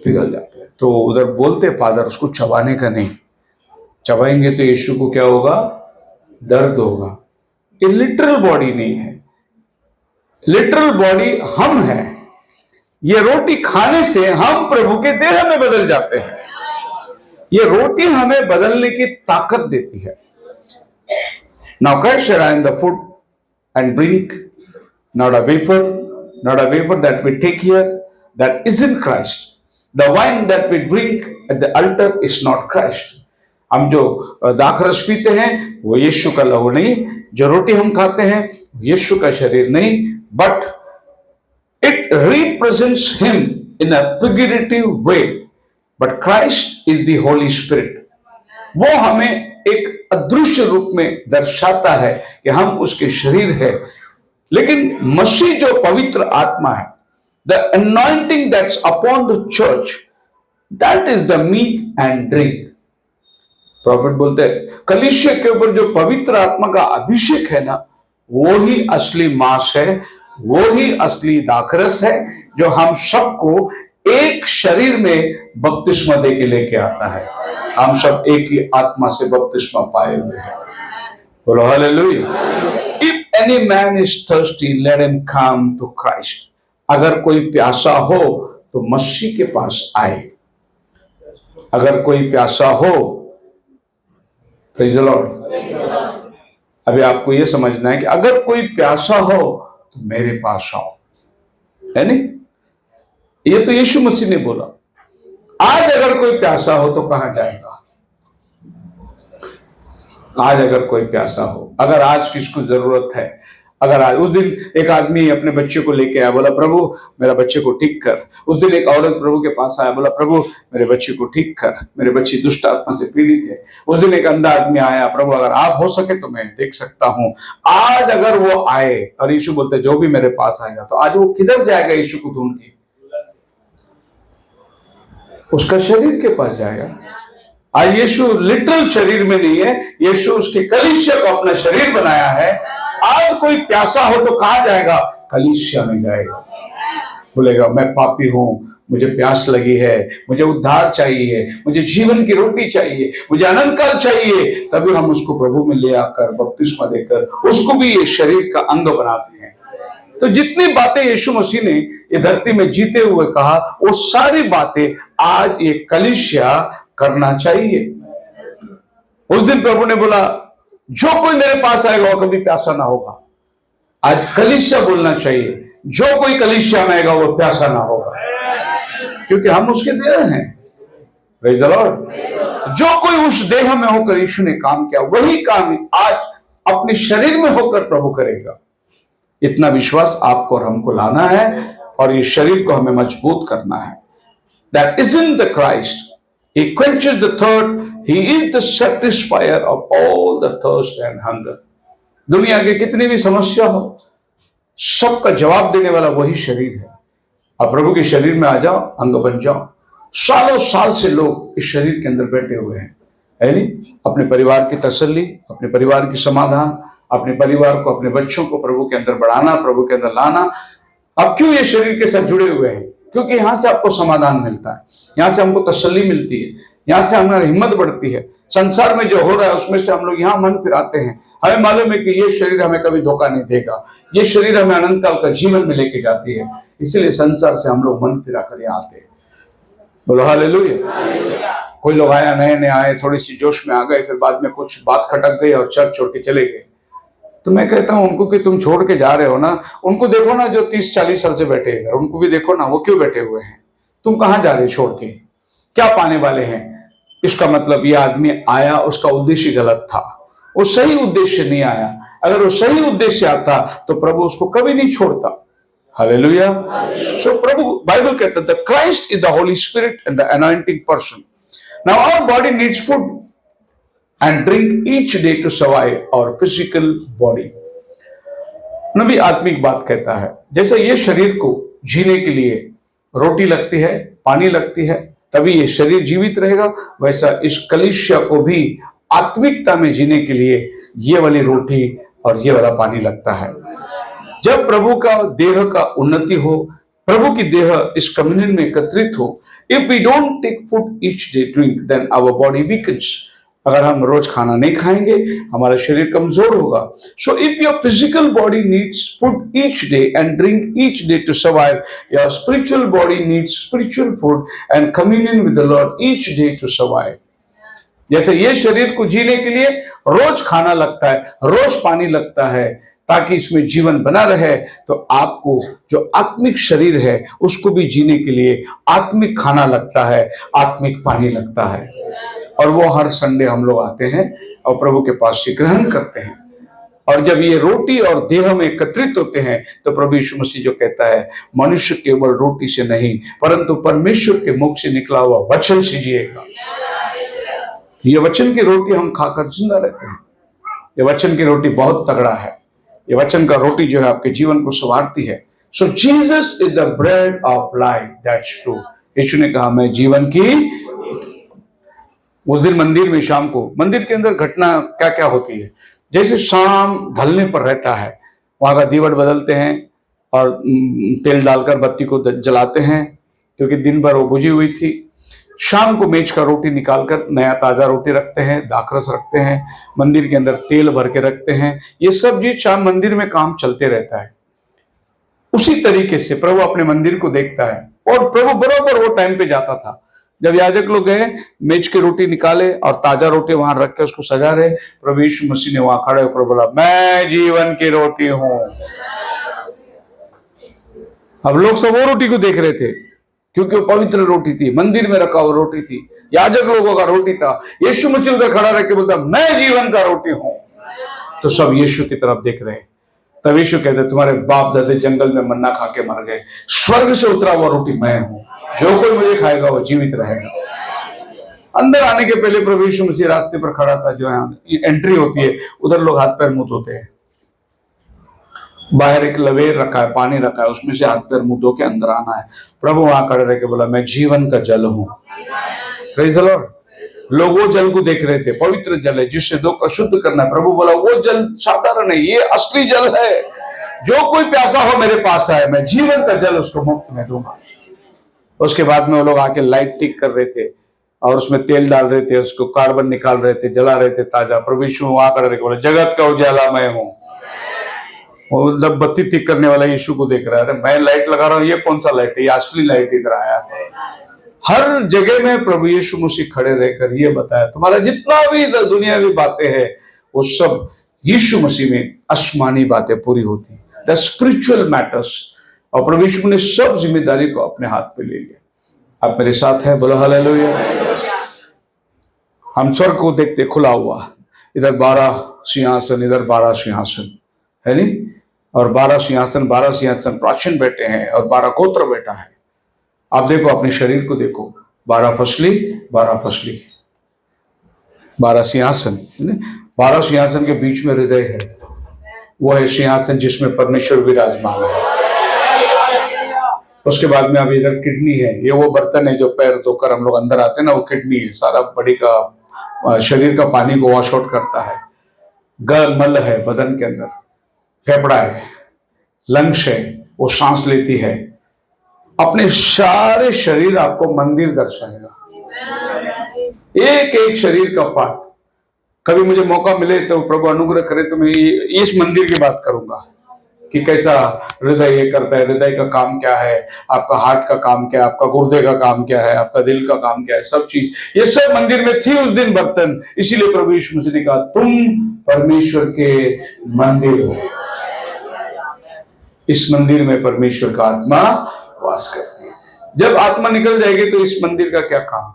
पिघल जाता है। तो उधर बोलते फादर उसको चबाने का नहीं, चबाएंगे तो यीशु को क्या होगा? दर्द होगा। ये लिटरल बॉडी नहीं है। लिटरल बॉडी हम हैं। ये रोटी खाने से हम प्रभु के देह में बदल जाते हैं। ये रोटी हमें बदलने की ताकत देती है। Now Christ said, I am the food and drink, not a vapor that we take here, that isn't Christ. The wine that we drink at the altar is not Christ. हम जो दाखरस पीते हैं वो यीशु का लहू नहीं, जो रोटी हम खाते हैं यीशु का शरीर नहीं, but it represents him in a figurative way. But Christ is the Holy Spirit. वो हमें एक अदृश्य रूप में दर्शाता है कि हम उसके शरीर है। लेकिन मसीह जो पवित्र आत्मा है, the anointing that's upon the church, that is the meat and drink. Prophet बोलते हैं कलीसिया के ऊपर जो पवित्र आत्मा का अभिषेक है ना, वो ही असली मांस है, वो ही असली दाखरस है, जो हम सबको एक शरीर में बपतिस्मा दे के लेके आता है। हम सब एक ही आत्मा से बपतिस्मा पाए हुए हैं। बोलो hallelujah. If any man is thirsty let him come to Christ. अगर कोई प्यासा हो तो मसीह के पास आए। अगर कोई प्यासा हो, प्रेज़ द लॉर्ड। अभी आपको यह समझना है कि अगर कोई प्यासा हो तो मेरे पास आओ, है नहीं? ये तो यीशु मसीह ने बोला। आज अगर कोई प्यासा हो तो कहां जाएगा? आज अगर कोई प्यासा हो, अगर आज किसको जरूरत है, अगर आज उस दिन एक आदमी अपने बच्चे को लेके आया, बोला प्रभु मेरा बच्चे को ठीक कर। उस दिन एक औरत प्रभु के पास आया, बोला प्रभु मेरे बच्चे को ठीक कर, मेरे बच्चे दुष्ट आत्मा से पीड़ित है। उस दिन एक अंधा आदमी आया, प्रभु अगर आप हो सके तो मैं देख सकता हूं। आज अगर वो आए और यीशु बोलते जो भी मेरे पास आएगा, तो आज वो किधर जाएगा यीशु को ढूंढ के? उसका शरीर के पास जाएगा। आज यीशु लिटरल शरीर में नहीं है, यीशु उसके कलीसिया को अपना शरीर बनाया है। आज कोई प्यासा हो तो कहां जाएगा? कलीसिया में जाएगा। बोलेगा मैं पापी हूं, मुझे प्यास लगी है, मुझे उद्धार चाहिए, मुझे जीवन की रोटी चाहिए, मुझे अनंत काल चाहिए। तभी हम उसको प्रभु में ले आकर बपतिस्मा देकर उसको भी ये शरीर का अंग बनाते हैं। तो जितनी बातें यीशु मसीह ने ये धरती में जीते हुए कहा, वो सारी बातें आज ये कलीसिया करना चाहिए। उस दिन प्रभु ने बोला जो कोई मेरे पास आएगा वो कभी प्यासा ना होगा। आज कलीसिया बोलना चाहिए जो कोई कलीसिया में आएगा वो प्यासा ना होगा, क्योंकि हम उसके देह हैं। Praise the Lord. जो कोई उस देह में होकर यीशु ने काम किया, वही काम आज अपने शरीर में होकर प्रभु करेगा। इतना विश्वास आपको और हमको लाना है और ये शरीर को हमें मजबूत करना है। That isn't the Christ. He quenches the thirst. He is the satisfier of all the thirst and hunger. दुनिया की कितनी भी समस्या हो, सबका जवाब देने वाला वही शरीर है। आप प्रभु के शरीर में आ जाओ, अंग बन जाओ। सालों साल से लोग इस शरीर के अंदर बैठे हुए हैं, है नहीं? अपने परिवार की तसल्ली, अपने परिवार की समाधान, अपने परिवार को, अपने बच्चों को प्रभु के अंदर बढ़ाना, प्रभु के अंदर लाना। अब क्यों ये शरीर के साथ जुड़े हुए हैं? क्योंकि यहां से आपको समाधान मिलता है, यहां से हमको तसल्ली मिलती है, यहां से हमारी हिम्मत बढ़ती है। संसार में जो हो रहा है उसमें से हम लोग यहाँ मन फिराते हैं। हमें मालूम है कि ये शरीर हमें कभी धोखा नहीं देगा, ये शरीर हमें अनंत काल का जीवन में लेके जाती है। इसीलिए संसार से हम लोग मन फिरा कर यहाँ आते हैं। बोलो हालेलुया। कोई लोग आया, नए नए आए, थोड़ी सी जोश में आ गए, फिर बाद में कुछ बात खटक गई और चर्च छोड़ के चले गए। तो मैं कहता हूं उनको कि तुम छोड़ के जा रहे हो ना, उनको देखो ना जो 30-40 साल से बैठे हैं, उनको भी देखो ना वो क्यों बैठे हुए हैं। तुम कहां जा रहे हो छोड़ के? क्या पाने वाले हैं? इसका मतलब ये आदमी आया, उसका उद्देश्य गलत था, वो सही उद्देश्य नहीं आया। अगर वो सही उद्देश्य आता तो प्रभु उसको कभी नहीं छोड़ता। हालेलुया। सो प्रभु बाइबल कहता है the Christ is the Holy Spirit and the anointing person. Now our body needs food and drink each day to survive our physical body. नबी आत्मिक बात कहता है, जैसे ये शरीर को जीने के लिए रोटी लगती है, पानी लगती है, तभी ये शरीर जीवित रहेगा, वैसा इस कलीसिया को भी आत्मिकता में जीने के लिए ये वाली रोटी और ये वाला पानी लगता है। जब प्रभु का देह का उन्नति हो, प्रभु की देह इस कम्युनियन में एकत्रित हो, if we don't take food each day drink then our body weakens. अगर हम रोज खाना नहीं खाएंगे हमारा शरीर कमजोर होगा। So if your physical body needs food each day and drink each day to survive, your spiritual body needs spiritual food and communion with the Lord each day to survive. जैसे ये शरीर को जीने के लिए रोज खाना लगता है, रोज पानी लगता है, ताकि इसमें जीवन बना रहे, तो आपको जो आत्मिक शरीर है उसको भी जीने के लिए आत्मिक खाना लगता है, आत्मिक पानी लगता है। और वो हर संडे हम लोग आते हैं और प्रभु के पास से ग्रहण करते हैं। और जब ये रोटी और देह में एकत्रित होते हैं तो प्रभु यीशु मसीह जो कहता है मनुष्य केवल रोटी से नहीं परंतु परमेश्वर के मुख से निकला हुआ वचन से जिएगा। ये वचन की रोटी हम खाकर जिंदा रहते हैं। ये वचन की रोटी बहुत तगड़ा है। ये वचन का रोटी जो है आपके जीवन को संवारती है। So Jesus is the bread of life, that's true. यीशु ने कहा मैं जीवन की, उस दिन मंदिर में शाम को, मंदिर के अंदर घटना क्या क्या होती है, जैसे शाम ढलने पर रहता है, वहां का दीवट बदलते हैं और तेल डालकर बत्ती को जलाते हैं, क्योंकि दिन भर वो बुझी हुई थी। शाम को मेज का रोटी निकालकर नया ताजा रोटी रखते हैं, दाखरस रखते हैं, मंदिर के अंदर तेल भर के रखते हैं। ये सब चीज शाम मंदिर में काम चलते रहता है। उसी तरीके से प्रभु अपने मंदिर को देखता है, और प्रभु बराबर वो टाइम पे जाता था जब याजक लोग गए, मेज की रोटी निकाले और ताजा रोटी वहां रख के उसको सजा रहे। प्रभु यीशु मसीह ने वहां खड़े होकर बोला मैं जीवन की रोटी हूं। अब लोग सब वो रोटी को देख रहे थे, क्योंकि वो पवित्र रोटी थी, मंदिर में रखा हुआ रोटी थी, याजक लोगों का रोटी था। यीशु मसीह उधर खड़ा रह के बोलता मैं जीवन का रोटी हूं। तो सब यीशु की तरफ देख रहे हैं। तब यीशु कहते तुम्हारे बाप दादे जंगल में मन्ना खा के मर गए, स्वर्ग से उतरा हुआ रोटी मैं हूं, जो कोई मुझे खाएगा वो जीवित रहेगा। अंदर आने के पहले प्रभु यीशु मसीह रास्ते पर खड़ा था, जो है एंट्री होती है उधर लोग हाथ पैर मुंह धोते हैं। बाहर एक लवेर रखा है, पानी रखा है, उसमें से हाथ पैर मुंह धो के अंदर आना है। प्रभु वहां खड़े रह के बोला मैं जीवन का जल हूं। Praise the Lord. लोग वो जल को देख रहे थे, पवित्र जल है जिससे दो को शुद्ध करना है। प्रभु बोला वो जल साधारण है, ये असली जल है। जो कोई प्यासा हो मेरे पास आए, मैं जीवन का जल उसको मुफ्त में दूंगा। उसके बाद में वो लोग आके लाइट टिक कर रहे थे और उसमें तेल डाल रहे थे, उसको कार्बन निकाल रहे थे, जला रहे थे ताजा। प्रभु यीशु वहां खड़े रह के बोला जगत का उजाला मैं हूं। वो जब बत्ती ठीक करने वाला यीशु को देख रहा है, अरे मैं लाइट लगा रहा हूं, ये कौन सा लाइट है, ये असली लाइट इधर आया है। हर जगह में प्रभु यीशु मसीह खड़े रहकर ये बताया तुम्हारा जितना भी दुनियावी बातें हैं वो सब यीशु मसीह में आसमानी बातें पूरी होती है, द स्पिरिचुअल मैटर्स। और प्रभु यीशु ने सब जिम्मेदारी को अपने हाथ पे ले लिया। आप मेरे साथ हैं, बोलो हालेलुया। हम स्वर्ग को देखते खुला हुआ, इधर 12 सिंहासन, इधर 12 सिंहासन है नहीं, और 12 सिंहासन प्राचीन बैठे हैं और 12 गोत्र बैठा है। आप देखो अपने शरीर को देखो, 12 फसली 12 सिंहासन, 12 सिंहासन के बीच में हृदय है, वो है सिंहासन जिसमें परमेश्वर विराजमान है। उसके बाद में अब इधर किडनी है, ये वो बर्तन है जो पैर धोकर हम लोग अंदर आते हैं ना, वो किडनी है, सारा बॉडी का शरीर का पानी को वॉश आउट करता है। मल है बदन के अंदर, फेफड़ा है, लंग्स है, वो सांस लेती है। अपने सारे शरीर आपको मंदिर दर्शाएगा, एक एक शरीर का पार्ट। कभी मुझे मौका मिले तो प्रभु अनुग्रह करे तो मैं इस मंदिर की बात करूंगा कि कैसा हृदय ये करता है, हृदय का काम क्या है, आपका हार्ट का काम क्या है, आपका गुर्दे का काम क्या है, आपका दिल का काम क्या है, सब चीज ये सब मंदिर में थी उस दिन बर्तन। इसीलिए प्रभु यीशु मसीह ने कहा तुम परमेश्वर के मंदिर हो। इस मंदिर में परमेश्वर का आत्मा वास करती है। जब आत्मा निकल जाएगी तो इस मंदिर का क्या काम,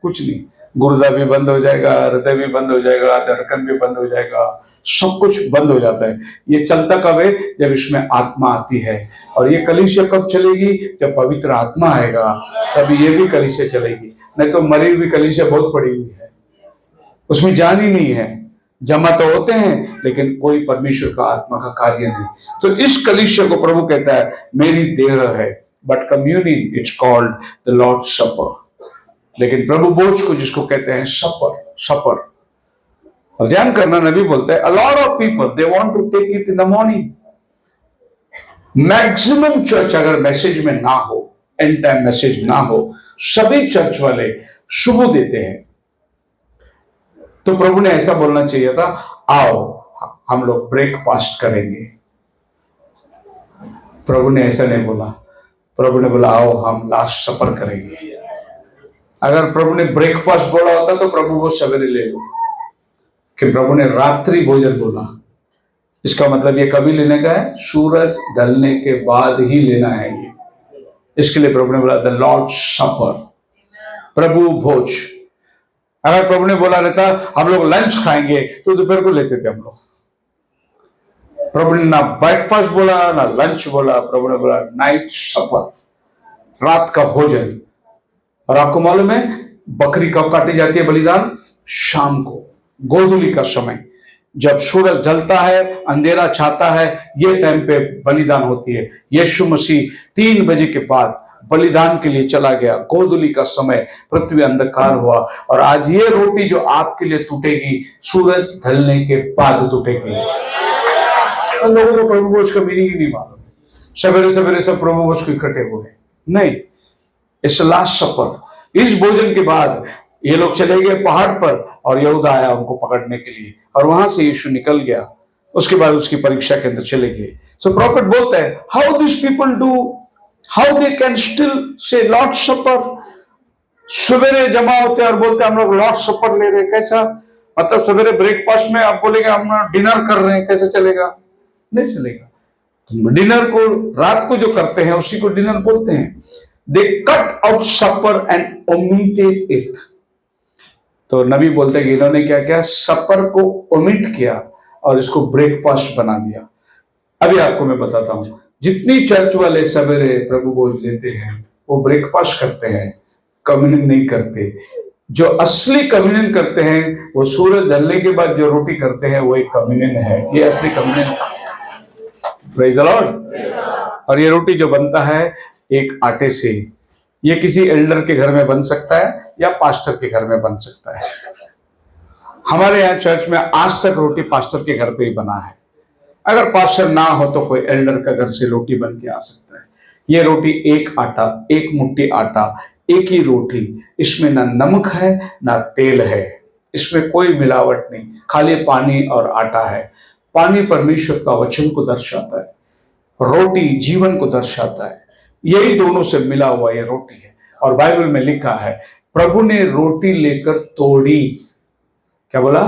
कुछ नहीं। गुर्दा भी बंद हो जाएगा, हृदय भी बंद हो जाएगा, धड़कन भी बंद हो जाएगा, सब कुछ बंद हो जाता है। ये चलता कब है, जब इसमें आत्मा आती है। और ये कलीसिया कब चलेगी, जब पवित्र आत्मा आएगा तभी ये भी कलीसिया चलेगी। नहीं तो मरी हुई कलीसिया बहुत पड़ी हुई है, उसमें जान ही नहीं है। जमा तो होते हैं लेकिन कोई परमेश्वर का आत्मा का कार्य नहीं। तो इस कलीसिया को प्रभु कहता है मेरी देह है, but communion it's called the Lord supper. लेकिन प्रभु भोज को जिसको कहते हैं सपर। और ध्यान करना, नबी बोलता है a lot of people they want to take it in the morning। Maximum church अगर मैसेज में ना हो, एंड टाइम मैसेज ना हो, सभी चर्च वाले सुबह देते हैं। तो प्रभु ने ऐसा बोलना चाहिए था, आओ हम लोग ब्रेकफास्ट करेंगे। प्रभु ने ऐसा नहीं बोला, प्रभु ने बोला आओ हम लास्ट सपर करेंगे। अगर प्रभु ने ब्रेकफास्ट बोला होता तो प्रभु वो सवेरे ले लो, कि प्रभु ने रात्रि भोजन बोला। इसका मतलब ये कभी लेने का है, सूरज ढलने के बाद ही लेना है ये। इसके लिए प्रभु ने बोला द लॉर्ड सपर, प्रभु भोज। अगर प्रभु ने बोला रहता हम लोग लंच खाएंगे तो दोपहर को लेते थे हम लोग। प्रभु ने ना ब्रेकफास्ट बोला ना लंच बोला, प्रभु ने बोला नाइट सपर, रात का भोजन। और आपको मालूम है बकरी कब काटी जाती है बलिदान, शाम को, गोधूली का समय, जब सूरज ढलता है, अंधेरा छाता है, ये टाइम पे बलिदान होती है। यीशु मसीह 3 बजे के बाद बलिदान के लिए चला गया। गोधूली का समय, पृथ्वी अंधकार हुआ, और आज ये रोटी जो आपके लिए टूटेगी, सूरज ढलने के बाद टूटेगी। लोगों को प्रभु भोज का मीनिंग ही नहीं मालूम। सवेरे सवेरे सब प्रभु भोज को इकट्ठे हुए, नहीं। इस लास्ट सपर, इस भोजन के बाद ये लोग चले गए पहाड़ पर, और यहूदा आया उनको पकड़ने के लिए, और वहां से यीशु निकल गया। उसके बाद उसकी परीक्षा के अंदर चले गए। सो प्रॉफिट बोलता है, how this people do, how they can still say Lord supper. सवेरे जमा होते हैं और बोलते हैं हम लोग लॉर्ड सपर ले रहे हैं। कैसा मतलब? सवेरे ब्रेकफास्ट में आप बोलेंगे हम डिनर कर रहे हैं, कैसे चलेगा? नहीं चलेगा। तो डिनर को, रात को जो करते हैं उसी को डिनर बोलते हैं। They cut out supper and omitted it. तो नबी बोलते हैं कि इन्होंने क्या किया? सपर को ओमिट किया और इसको ब्रेकफास्ट बना दिया। अभी आपको मैं बताता हूं, जितनी चर्च वाले सवेरे प्रभु भोज लेते हैं वो ब्रेकफास्ट करते हैं, कम्युनियन नहीं करते। जो असली कम्युनियन करते हैं वो सूरज ढलने के बाद जो रोटी करते हैं वो एक कम्युनियन है। ये असली कम्युनियन। Praise the Lord. और ये रोटी जो बनता है एक आटे से, ये किसी एल्डर के घर में बन सकता है या पास्टर के घर में बन सकता है। हमारे यहाँ चर्च में आज तक रोटी पास्टर के घर पे ही बना है। अगर पास्टर ना हो तो कोई एल्डर का घर से रोटी बन के आ सकता है। ये रोटी एक आटा, एक मुट्ठी आटा, एक ही रोटी। इसमें ना नमक है ना तेल है, इसमें कोई मिलावट नहीं, खाली पानी और आटा है। पानी परमेश्वर का वचन को दर्शाता है, रोटी जीवन को दर्शाता है। यही दोनों से मिला हुआ ये रोटी है। और बाइबल में लिखा है, प्रभु ने रोटी लेकर तोड़ी। क्या बोला?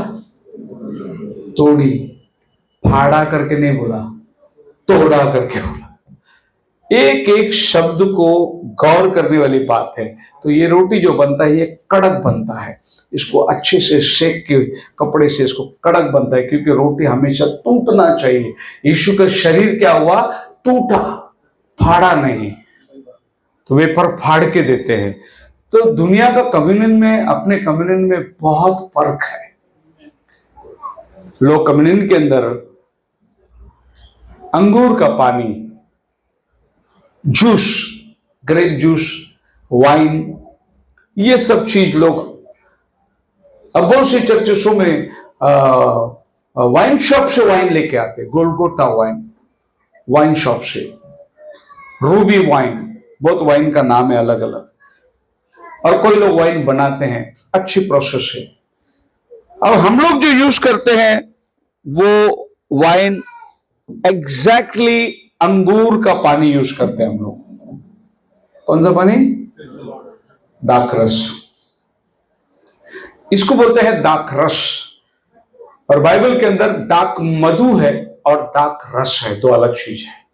तोड़ी। फाड़ा करके नहीं बोला, तोड़ा करके बोला। एक एक शब्द को गौर करने वाली बात है। तो ये रोटी जो बनता है ये कड़क बनता है। इसको अच्छे से सेक के कपड़े से इसको कड़क बनता है, क्योंकि रोटी हमेशा टूटना चाहिए। यीशु का शरीर क्या हुआ? टूटा, फाड़ा नहीं। तो वेफर फाड़ के देते हैं। तो दुनिया का कम्युनियन में, अपने कम्युनियन में बहुत फर्क है। लोग कम्युनियन के अंदर अंगूर का पानी, जूस, ग्रेप जूस, वाइन, ये सब चीज लोग, अब बहुत सी चर्चों में वाइन शॉप से वाइन लेके आते, गोलगोटा वाइन, वाइन शॉप से, रूबी वाइन, बहुत वाइन का नाम है अलग अलग। और कोई लोग वाइन बनाते हैं, अच्छी प्रोसेस है। अब हम लोग जो यूज करते हैं वो वाइन एग्जैक्टली अंगूर का पानी यूज करते हैं हम लोग। कौन सा पानी? दाखरस। इसको बोलते हैं दाखरस। और बाइबल के अंदर दाक मधु है और दाक रस है, दो अलग चीज है।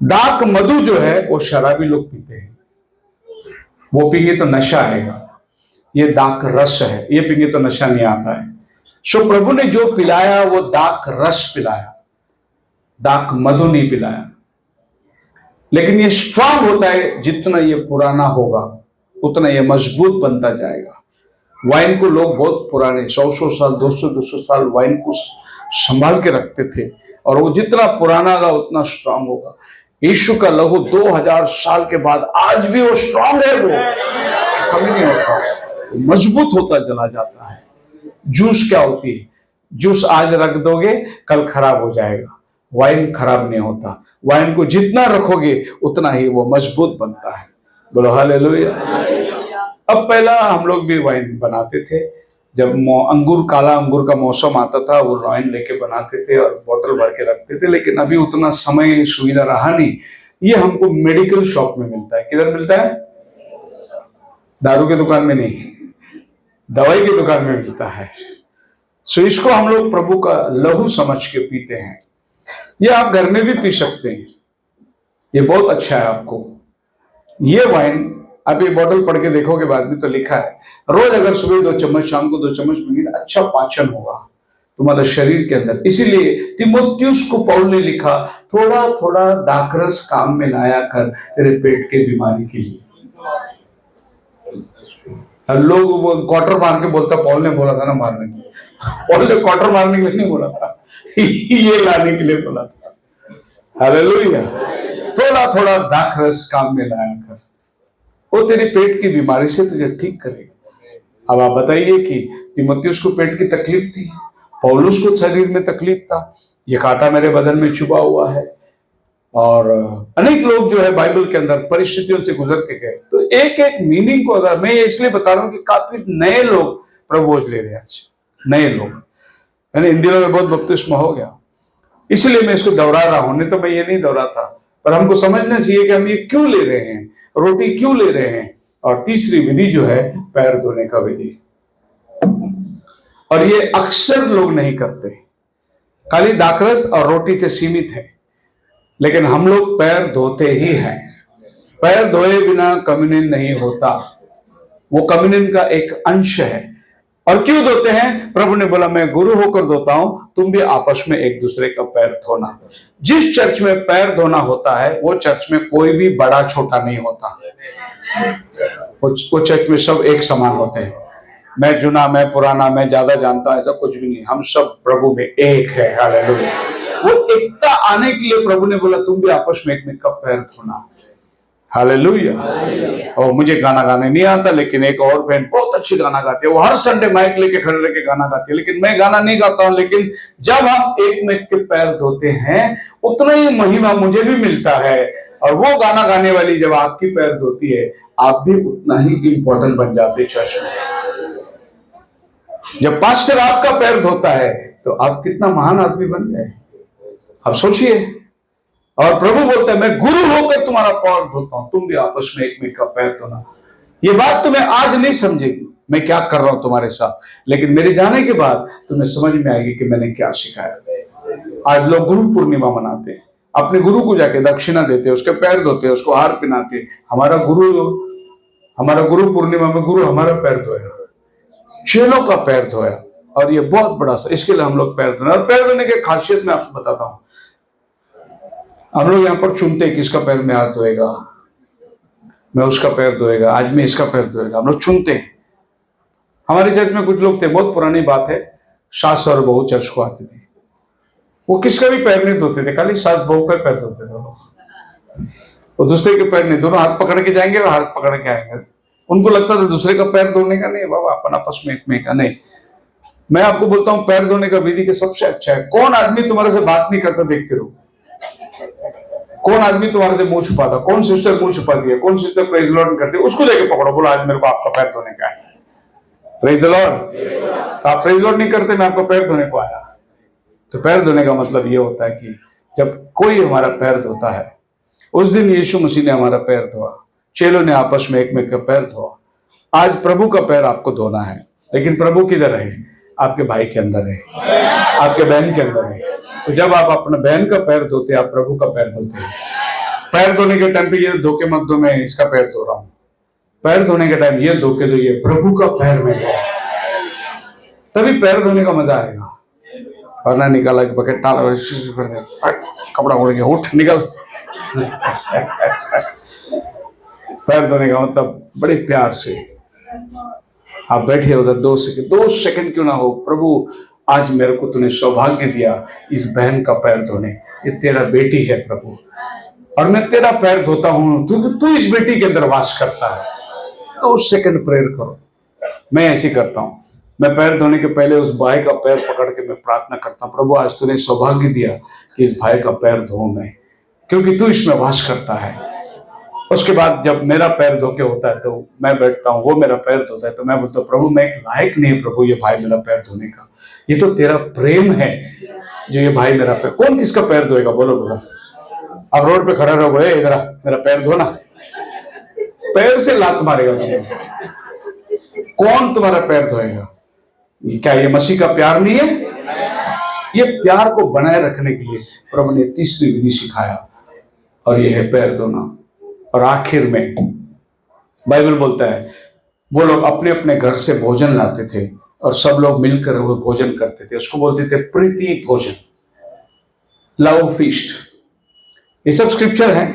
दाक मधु जो है वो शराबी लोग पीते हैं, वो पीएंगे तो नशा आएगा। ये दाक रस है, ये पीएंगे तो नशा नहीं आता है। सो प्रभु ने जो पिलाया वो दाक रस पिलाया, दाक मधु नहीं पिलाया। लेकिन ये स्ट्रांग होता है, जितना ये पुराना होगा उतना ये मजबूत बनता जाएगा। वाइन को लोग बहुत पुराने 100 साल 200 साल वाइन को संभाल के रखते थे, और वो जितना पुराना होगा उतना स्ट्रांग होगा। यीशु का लहू 2000 साल के बाद आज भी वो स्ट्रांग है, वो कमी नहीं होता, मजबूत होता चला जाता है। जूस क्या होती है? जूस आज रख दोगे कल खराब हो जाएगा, वाइन खराब नहीं होता। वाइन को जितना रखोगे उतना ही वो मजबूत बनता है। बोलो हालेलुया। अब पहला हम लोग भी वाइन बनाते थे, जब अंगूर, काला अंगूर का मौसम आता था, वो वाइन लेके बनाते थे और बोतल भर के रखते थे। लेकिन अभी उतना समय सुविधा रहा नहीं। ये हमको मेडिकल शॉप में मिलता है। किधर मिलता है? दारू की दुकान में नहीं, दवाई की दुकान में मिलता है। सो इसको हम लोग प्रभु का लहू समझ के पीते हैं। ये आप घर में भी पी सकते हैं, ये बहुत अच्छा है आपको। ये वाइन आप ये बॉटल पढ़ के देखोगे बाद में, तो लिखा है रोज अगर सुबह 2 चम्मच, शाम को 2 चम्मच पीएंगे अच्छा पाचन होगा तुम्हारे शरीर के अंदर। इसीलिए तिमोथियुस को पौल ने लिखा, थोड़ा थोड़ा दाखरस काम में लाया कर तेरे पेट के बीमारी के लिए। लोग वो क्वार्टर मार के बोलता, पौल ने बोला था ना मारने के लिए। पौल ने क्वार्टर मारने के लिए नहीं बोला था, ये लाने के लिए बोला था। हालेलुया। थोड़ा थोड़ा दाखरस काम में लाया कर, वो तेरी पेट की बीमारी से तुझे ठीक करेगा। अब आप बताइए कि तीमुथियुस को पेट की तकलीफ थी, पौलुस को शरीर में तकलीफ था, ये कांटा मेरे बदन में छुपा हुआ है, और अनेक लोग जो है बाइबल के अंदर परिस्थितियों से गुजर के गए। तो एक एक मीनिंग को अगर मैं इसलिए बता रहा हूं कि काफी नए लोग प्रभु ले रहे हैं आज, नए लोग, यानी इन दिनों में बहुत बपतिस्मा हो गया, इसलिए मैं इसको दोहरा रहा हूं, नहीं तो मैं ये नहीं दोहराता। पर हमको समझना चाहिए कि हम ये क्यों ले रहे हैं, रोटी क्यों ले रहे हैं। और तीसरी विधि जो है पैर धोने का विधि, और ये अक्सर लोग नहीं करते, खाली दाखरस और रोटी से सीमित है, लेकिन हम लोग पैर धोते ही हैं। पैर धोए बिना कम्युनियन नहीं होता, वो कम्युनियन का एक अंश है। और क्यों धोते हैं? प्रभु ने बोला मैं गुरु होकर धोता हूं, तुम भी आपस में एक दूसरे का पैर धोना। जिस चर्च में पैर धोना होता है वो चर्च में कोई भी बड़ा छोटा नहीं होता, वो चर्च में सब एक समान होते हैं। मैं जुना, मैं पुराना, मैं ज्यादा जानता हूं, ऐसा कुछ भी नहीं, हम सब प्रभु में एक है। हालेलुया। वो एकता आने के लिए प्रभु ने बोला तुम भी आपस में एक का पैर धोना। हालेलुया। और मुझे गाना गाने नहीं आता, लेकिन एक और बहन बहुत अच्छी गाना गाती है, वो हर संडे माइक लेके खड़े रह के गाना गाती है, लेकिन मैं गाना नहीं गाता हूं। लेकिन जब हम एक में के पैर धोते हैं उतना ही महिमा मुझे भी मिलता है, और वो गाना गाने वाली जब आपकी पैर धोती है आप भी उतना ही इंपॉर्टेंट बन जाते चर्च में। जब पास्टर आपका पैर धोता है तो आप कितना महान आदमी बन गए, आप सोचिए। और प्रभु बोलता है मैं गुरु होकर तुम्हारा पैर धोता हूं, तुम भी आपस में एक का पैर धोना। ये बात तुम्हें आज नहीं समझेगी मैं क्या कर रहा हूं तुम्हारे साथ, लेकिन मेरे जाने के बाद तुम्हें समझ में आएगी कि मैंने क्या सिखाया। आज लोग गुरु पूर्णिमा मनाते हैं, अपने गुरु को जाके दक्षिणा देते हैं, उसके पैर धोते हैं, उसको हार पहनाते हैं। हमारा गुरु पूर्णिमा में गुरु हमारा पैर धोया, चेलों का पैर धोया, और ये बहुत बड़ा सा, इसके लिए हम लोग पैर धोना। और पैर धोने की खासियत मैं आपको बताता हूं। हम लोग यहाँ पर चुनते हैं किसका पैर में हाथ धोएगा, मैं उसका पैर धोएगा, आज मैं इसका पैर धोएगा, हम लोग चुनते हैं। हमारे चर्च में कुछ लोग थे, बहुत पुरानी बात है, सास और बहू चर्च को आती थी, वो किसका भी पैर नहीं धोते थे, खाली सास बहू का पैर धोते थे। वो दूसरे के पैर नहीं, दोनों हाथ पकड़ के जाएंगे और हाथ पकड़ के आएंगे। उनको लगता था दूसरे का पैर धोने का नहीं बाबा, अपन आपस में एक में का नहीं। मैं आपको बोलता हूं पैर धोने का विधि के सबसे अच्छा है। कौन आदमी तुम्हारे से बात नहीं करता देखते रहो, कौन आदमी तुम्हारे से मुंह छुपाता, कौन सिस्टर मुंह छुपाती है, कौन सिस्टर प्रेज द लॉर्ड करती है, उसको लेके पकड़ो, बोलो आज मेरे को आपका पैर धोने का है। Praise the Lord. तो आप प्रेज द लॉर्ड नहीं करते, मैं आपका पैर धोने को आया। तो पैर धोने का मतलब ये होता है कि जब कोई हमारा पैर धोता है, उस दिन यीशु मसीह ने हमारा पैर धोआ, चेलों ने आपस में एक में का पैर धोआ। आज प्रभु का पैर आपको धोना है, लेकिन प्रभु किधर है? आपके भाई के अंदर है, आपके बहन के अंदर है। तो जब आप अपने बहन का पैर धोते हैं, आप प्रभु का पैर धोते हैं। पैर धोने के टाइम पे ये धोके मत दो मैं इसका पैर धो रहा हूं, पैर धोने के टाइम ये धोके दो ये प्रभु का पैर में धो, तभी पैर धोने का मजा आएगा। वरना निकाला कि बकेट कपड़ा उड़ गया, उठ निकल। पैर धोने का मतलब बड़े प्यार से आप बैठे उधर 2 सेकंड क्यों ना हो, प्रभु आज मेरे को तूने सौभाग्य दिया इस बहन का पैर धोने, ये तेरा बेटी है प्रभु, और मैं तेरा पैर धोता हूं, तू इस बेटी के अंदर वास करता है। 2 सेकंड प्रेयर करो। मैं ऐसे करता हूं, मैं पैर धोने के पहले उस भाई का पैर पकड़ के मैं प्रार्थना करता हूं, प्रभु आज तूने सौभाग्य दिया कि इस भाई का पैर धोऊं मैं, क्योंकि तू इसमें वास करता है। उसके बाद जब मेरा पैर धो के होता है तो मैं बैठता हूँ, वो मेरा पैर धोता है, तो मैं बोलता हूँ प्रभु मैं एक लायक नहीं प्रभु ये भाई मेरा पैर धोने का, ये तो तेरा प्रेम है जो ये भाई मेरा पैर। कौन किसका पैर धोएगा बोलो बोलो? अब रोड पे खड़ा रहो, इधर मेरा पैर धोना, पैर से लात मारेगा तुम्हें। कौन तुम्हारा पैर धोएगा? क्या ये मसीह का प्यार नहीं है? ये प्यार को बनाए रखने के लिए प्रभु ने तीसरी विधि सिखाया, और ये है पैर धोना। और आखिर में बाइबल बोलता है वो लोग अपने अपने घर से भोजन लाते थे और सब लोग मिलकर वो भोजन करते थे, उसको बोलते थे प्रीति भोजन, लव फीस्ट। ये सब स्क्रिप्चर है,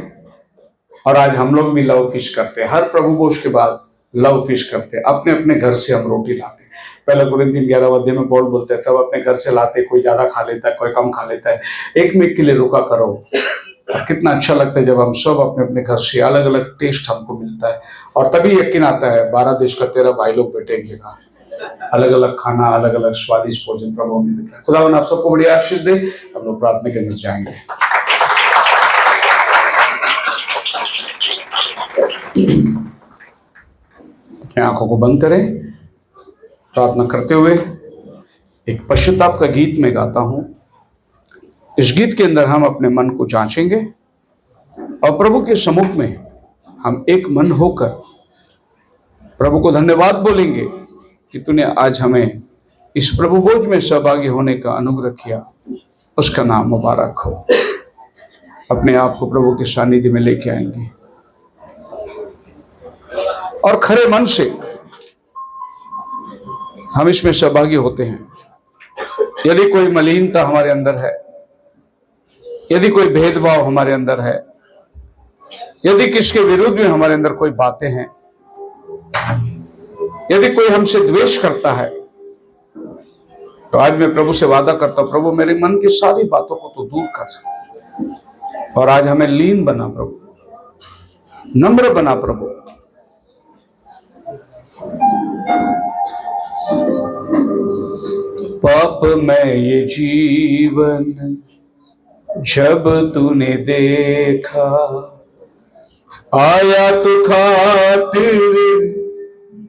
और आज हम लोग भी लव फीस्ट करते हैं। हर प्रभु भोज के बाद लव फीस्ट करते हैं, अपने अपने घर से हम रोटी लाते हैं। पहले कुरिन्थियों 11 अध्याय में पौल बोलते हैं सब अपने घर से लाते, कोई ज्यादा खा लेता है कोई कम खा लेता है, एक में के लिए रुका करो। और कितना अच्छा लगता है जब हम सब अपने अपने घर से अलग अलग टेस्ट हमको मिलता है, और तभी यकीन आता है 12 देश का 13 भाई लोग बैठे एक जगह, अलग अलग खाना, अलग अलग स्वादिष्ट भोजन प्रभु में मिलता है। खुदावन आप सबको बड़ी आशीष दे। हम लोग प्रार्थना के अंदर जाएंगे। अपनी आंखों को बंद करें, प्रार्थना करते हुए एक पश्चाताप का गीत में गाता हूं। इस गीत के अंदर हम अपने मन को जांचेंगे और प्रभु के सम्मुख में हम एक मन होकर प्रभु को धन्यवाद बोलेंगे कि तूने आज हमें इस प्रभु भोज में सहभागी होने का अनुग्रह किया, उसका नाम मुबारक हो। अपने आप को प्रभु के सानिध्य में लेके आएंगे और खरे मन से हम इसमें सहभागी होते हैं। यदि कोई मलिनता हमारे अंदर है, यदि कोई भेदभाव हमारे अंदर है, यदि किसके विरुद्ध में हमारे अंदर कोई बातें हैं, यदि कोई हमसे द्वेष करता है, तो आज मैं प्रभु से वादा करता हूं, प्रभु मेरे मन की सारी बातों को तो दूर कर और आज हमें लीन बना प्रभु, नम्र बना प्रभु। पाप में ये जीवन जब तूने देखा, आया तो खातिर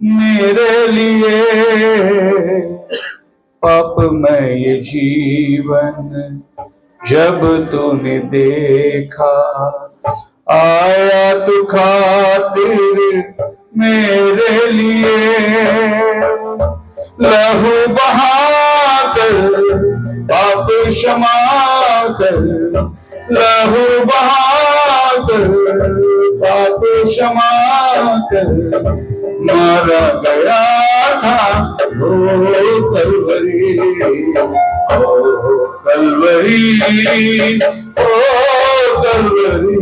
मेरे लिए। पाप में ये जीवन जब तूने देखा, आया तो खातिर मेरे लिए। लहू बहाकर पाप क्षमा कर, लहू बहाकर पाप क्षमा कर। मारा गया था वो कलवरी, ओ कलवरी, ओ कलवरी।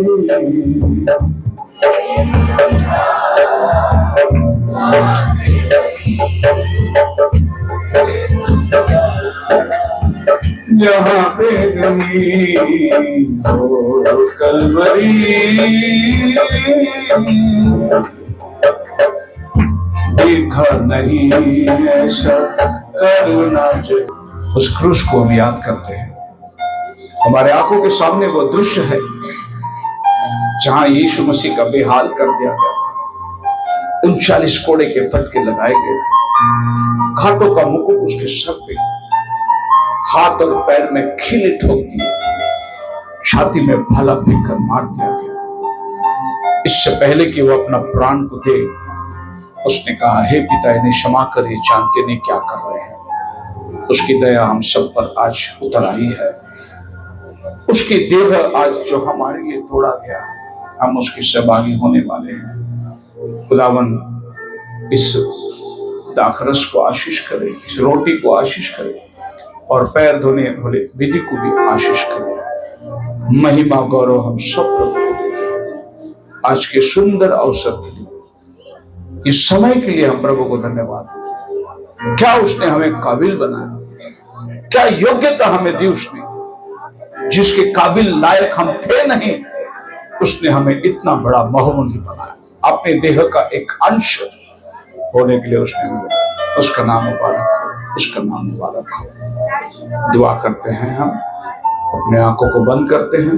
यहाँ पे गई हो कलवरी, देखा नहीं ऐसा करुणा। उस क्रूस को हम याद करते हैं, हमारे आंखों के सामने वो दृश्य है जहां यीशु मसीह का बेहाल कर दिया गया था। 39 कोड़े के फटके लगाए गए थे, खाटों का मुकुट उसके सर पे, हाथ और पैर में खीले ठोक दिए, छाती में भाला फेंककर मार दिया गया। इससे पहले कि वो अपना प्राण को दे, उसने कहा, हे पिता इन्हें क्षमा करिए, जानते नहीं क्या कर रहे हैं। उसकी दया हम सब पर आज उतर आई है। उसकी देह आज जो हमारे लिए तोड़ा गया, हम उसकी सहभागी होने वाले हैं। खुदावन इस दाखरस को आशीष करे, इस रोटी को आशीष करे और पैर धोने वाले विधि को भी आशीष करे। महिमा गौरव हम सब प्रभु को देंगे। आज के सुंदर अवसर के लिए, इस समय के लिए हम प्रभु को धन्यवाद देते हैं। क्या उसने हमें काबिल बनाया, क्या योग्यता हमें दी उसने, जिसके काबिल लायक हम थे नहीं, उसने हमें इतना बड़ा बहुमूल्य बनाया। अपने देह का एक अंश होने के लिए उसने, उसका नाम मुबारक हो, उसका नाम मुबारक हो। दुआ करते हैं, हम अपने आंखों को बंद करते हैं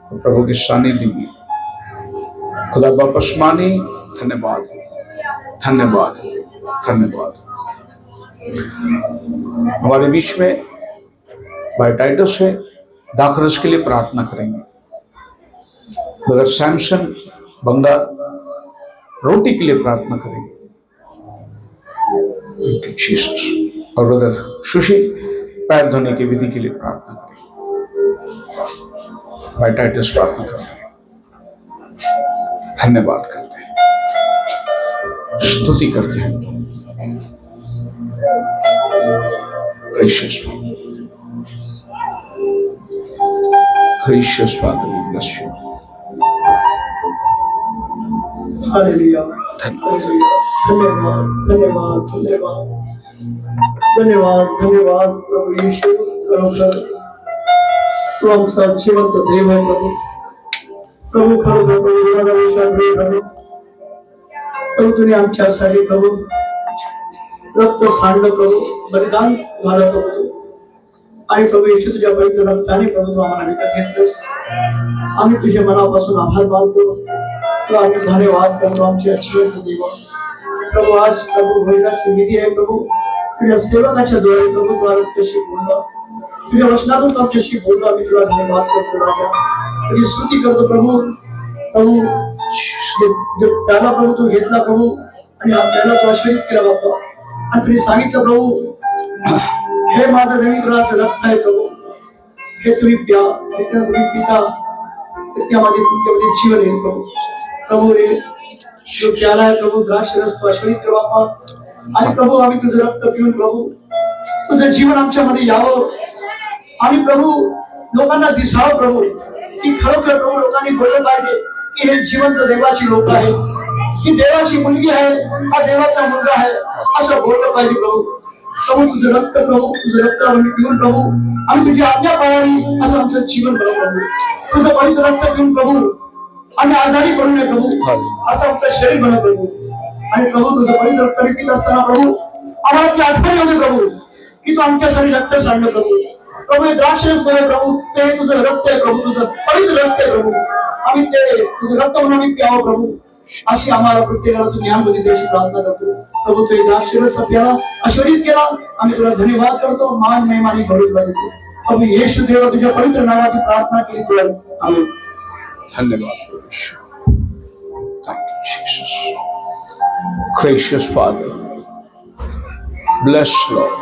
और प्रभु की सानिध्य में खुदा वापस मानी। धन्यवाद, धन्यवाद, धन्यवाद। हमारे बीच में भाई टाइटस है, दाखरस के लिए प्रार्थना करेंगे। ब्रदर सैमसन बंगा रोटी के लिए प्रार्थना करेंगे, और ब्रदर सुशी पैर धोने की विधि के लिए प्रार्थना करेंगे। भाई टाइटस प्रार्थना करते हैं, धन्यवाद करते हैं, स्तुति करते हैं। Gracious Father, we bless you. Hallelujah, धन्यवाद, धन्यवाद, धन्यवाद, धन्यवाद, धन्यवाद प्रभु यीशु। तू आमचा जिवंत देव आहे प्रभू. प्रभू खरोखर प्रभू तुला विश्वास प्रभू. प्रभू तुम्ही आमच्यासाठी प्रभू रक्त सांडलं प्रभू, बलिदान झालं प्रभू. आणि प्रभू येशू तुझ्या पवित्र रक्ताने प्रभू तू आम्हाला विकत घेतलंस. आम्ही तुझ्या मनापासून आभार मानतो. तो आम्ही धन्यवाद करतो आमच्या जिवंत देवा. प्रभू आज प्रभू भोजनाची विधी आहे प्रभू. तुझ्या सेवकाच्या द्वारे प्रभू तू आमच्याशी बोलला. तुझ्या वचनातून तू आमच्याशी बोलला. आम्ही तुला धन्यवाद करतो राजा. तुझी स्तुती करतो प्रभू. प्रभू जो प्याला प्रभू तू घेतला प्रभू आणि हा प्याला तू आशीर्वाद केला बाबा. आणि तुम्ही सांगितलं प्रभू हे माझं देवीचं रक्त आहे प्रभू. हे तुम्ही प्या, हे तुम्ही पिता, त्यामध्ये तुमच्यामध्ये जीवन येईल प्रभू. प्रभू रे जो प्याला आहे प्रभू द्राक्ष रस तू आशीर्वाद कर बाबा. आणि प्रभू आम्ही तुझं रक्त पिऊन प्रभू तुझं जीवन आमच्यामध्ये यावं. आणि प्रभू लोकांना दिसावं प्रभू की खरोखर प्रभू लोकांनी बोललं पाहिजे की हे जिवंत देवाची लोक आहे, ही देवाची मुलगी आहे, हा देवाचा मुलगा आहे असं बोललं पाहिजे प्रभू. प्रभू तुझं रक्त प्रभू तुझं रक्त आम्ही पिऊन प्रभू आम्ही तुझी आज्ञा पाळावी असं आमचं जीवन बरं प्रभू. तुझं पवित्र रक्त पिऊन प्रभू आम्ही आजारी पडू नये प्रभू असं आमचं शरीर बनव प्रभू. आणि प्रभू तुझं पवित्र रक्त पित असताना प्रभू आम्हाला ती आठवण येऊ दे प्रभू की तू आमच्यासाठी रक्त सांडलं प्रभू. प्रभू हे द्राक्षरस बरे प्रभू ते तुझं रक्त आहे प्रभू, तुझं पवित्र रक्त आहे प्रभू. आम्ही ते तुझं रक्त म्हणून आम्ही प्यावं प्रभू अशी आम्हाला प्रत्येकाला तू ज्ञान मध्ये देशी प्रार्थना करतो प्रभू. तू द्राक्षरस प्याला आशीर्वादित केला. आम्ही तुला धन्यवाद करतो. मान महिमाने गौरव देतो प्रभू. येशू देवा तुझ्या पवित्र नावाची प्रार्थना केली तुला आमेन. धन्यवाद. Thank you, Jesus. Gracious Father, bless Lord.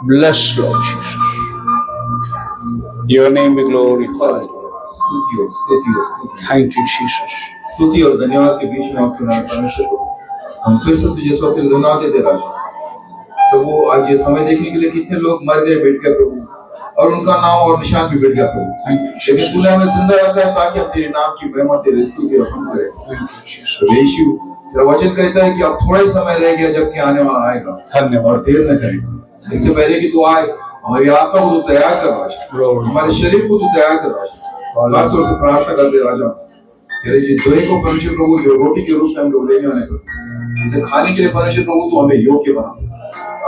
Bless Lord Jesus. Your name be glorified. स्तुति हो, स्तुति हो, स्तुति. Thank you, Jesus. स्तुति और धन्यवाद के बीच में आपके नाम परमेश्वर को हम फिर से तुझे स्वतः धन्यवाद देते राजा. प्रभु आज ये समय देखने के लिए कितने लोग मर गए बैठ गए प्रभु और उनका नाम और निशान भी बैठ गया प्रभु. लेकिन तूने हमें जिंदा रखा है ताकि हम तेरे नाम की महिमा तेरे स्तुति और हम करें. यीशु तेरा वचन कहता है कि अब थोड़ा ही समय रह गया जबकि आने वाला आएगा. धन्यवाद. और देर न करेगा. इससे पहले कि तू आए हमारी आत्मा को तू तैयार कर राजा, हमारे शरीर को तू तैयार कर राजा. खासतौर से प्रार्थना करते राजा तेरे जी दोहे को परमेश्वर प्रभु जो रोटी के रूप में हम लोग लेने वाले प्रभु इसे खाने के लिए परमेश्वर प्रभु तू हमें योग्य बना.